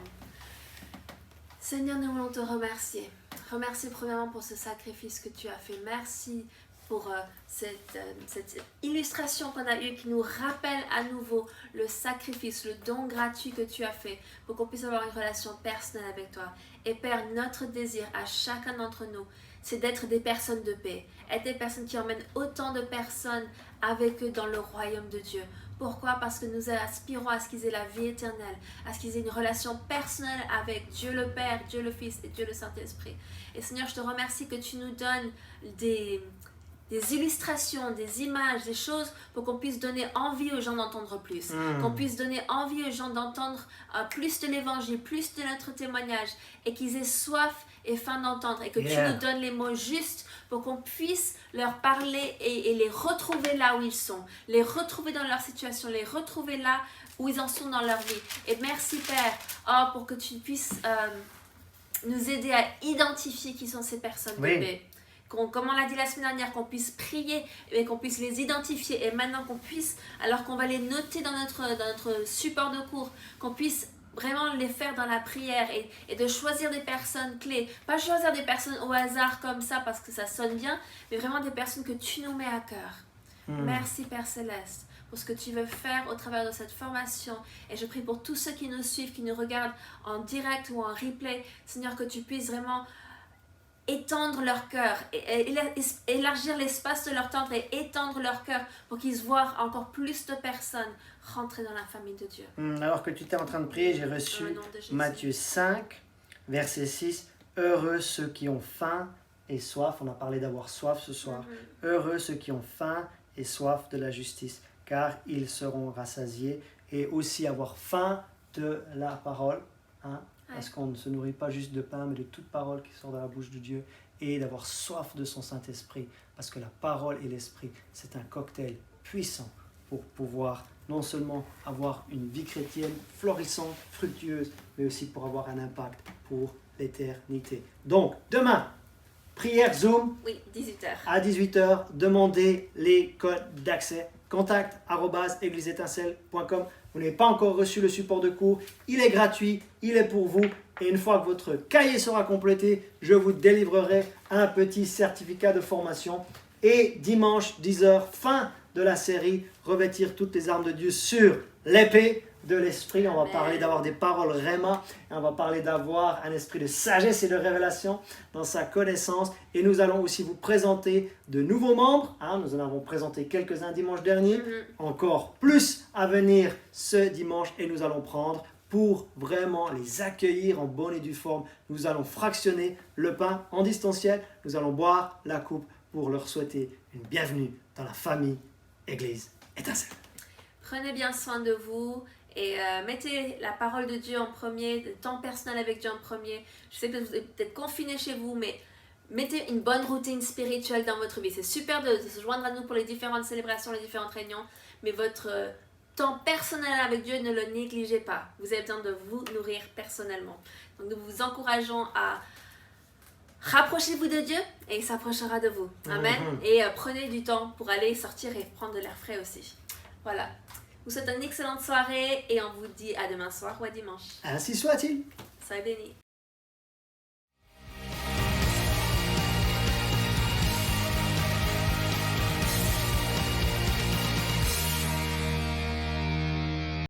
Seigneur, nous voulons te remercier. Remercie premièrement pour ce sacrifice que tu as fait. Merci pour cette illustration qu'on a eue qui nous rappelle à nouveau le sacrifice, le don gratuit que tu as fait pour qu'on puisse avoir une relation personnelle avec toi. Et Père, notre désir à chacun d'entre nous, c'est d'être des personnes de paix, être des personnes qui emmènent autant de personnes avec eux dans le royaume de Dieu. Pourquoi? Parce que nous aspirons à ce qu'ils aient la vie éternelle, à ce qu'ils aient une relation personnelle avec Dieu le Père, Dieu le Fils et Dieu le Saint-Esprit. Et Seigneur, je te remercie que tu nous donnes des illustrations, des images, des choses pour qu'on puisse donner envie aux gens d'entendre plus. Qu'on puisse donner envie aux gens d'entendre plus de l'évangile, plus de notre témoignage et qu'ils aient soif et faim d'entendre et que tu nous donnes les mots justes pour qu'on puisse leur parler et les retrouver là où ils sont, les retrouver dans leur situation, les retrouver là où ils en sont dans leur vie. Et merci Père pour que tu puisses nous aider à identifier qui sont ces personnes de paix. Comme on l'a dit la semaine dernière, qu'on puisse prier et qu'on puisse les identifier et maintenant qu'on puisse, alors qu'on va les noter dans notre support de cours, qu'on puisse vraiment les faire dans la prière et de choisir des personnes clés. Pas choisir des personnes au hasard comme ça parce que ça sonne bien, mais vraiment des personnes que tu nous mets à cœur. Merci Père Céleste pour ce que tu veux faire au travers de cette formation. Et je prie pour tous ceux qui nous suivent, qui nous regardent en direct ou en replay. Seigneur, que tu puisses vraiment étendre leur cœur, élargir l'espace de leur tente et étendre leur cœur pour qu'ils voient encore plus de personnes rentrer dans la famille de Dieu. Alors que tu étais en train de prier, j'ai reçu Matthieu 5, verset 6. Heureux ceux qui ont faim et soif. On a parlé d'avoir soif ce soir. Heureux ceux qui ont faim et soif de la justice, car ils seront rassasiés. Et aussi avoir faim de la parole. Parce qu'on ne se nourrit pas juste de pain, mais de toute parole qui sort de la bouche de Dieu, et d'avoir soif de son Saint-Esprit, parce que la parole et l'Esprit, c'est un cocktail puissant pour pouvoir non seulement avoir une vie chrétienne florissante, fructueuse, mais aussi pour avoir un impact pour l'éternité. Donc, demain, prière Zoom. Oui, 18h. À 18h, demandez les codes d'accès. contact@égliseétincelle.com. Vous n'avez pas encore reçu le support de cours. Il est gratuit, il est pour vous. Et une fois que votre cahier sera complété, je vous délivrerai un petit certificat de formation. Et dimanche, 10h, fin de la série, revêtir toutes les armes de Dieu sur l'épée de l'esprit. On va parler d'avoir des paroles réma. Et on va parler d'avoir un esprit de sagesse et de révélation dans sa connaissance. Et nous allons aussi vous présenter de nouveaux membres. Nous en avons présenté quelques-uns dimanche dernier. Encore plus à venir ce dimanche. Et nous allons prendre pour vraiment les accueillir en bonne et due forme. Nous allons fractionner le pain en distanciel. Nous allons boire la coupe pour leur souhaiter une bienvenue dans la famille Église Étincelle. Prenez bien soin de vous et mettez la parole de Dieu en premier, le temps personnel avec Dieu en premier. Je sais que vous êtes peut-être confinés chez vous, mais mettez une bonne routine spirituelle dans votre vie. C'est super de se joindre à nous pour les différentes célébrations, les différentes réunions, mais votre temps personnel avec Dieu, ne le négligez pas. Vous avez besoin de vous nourrir personnellement. Donc nous vous encourageons à rapprochez-vous de Dieu et il s'approchera de vous. Amen. Et prenez du temps pour aller sortir et prendre de l'air frais aussi. Voilà. Je vous souhaite une excellente soirée et on vous dit à demain soir ou à dimanche. Ainsi soit-il. Soyez bénis.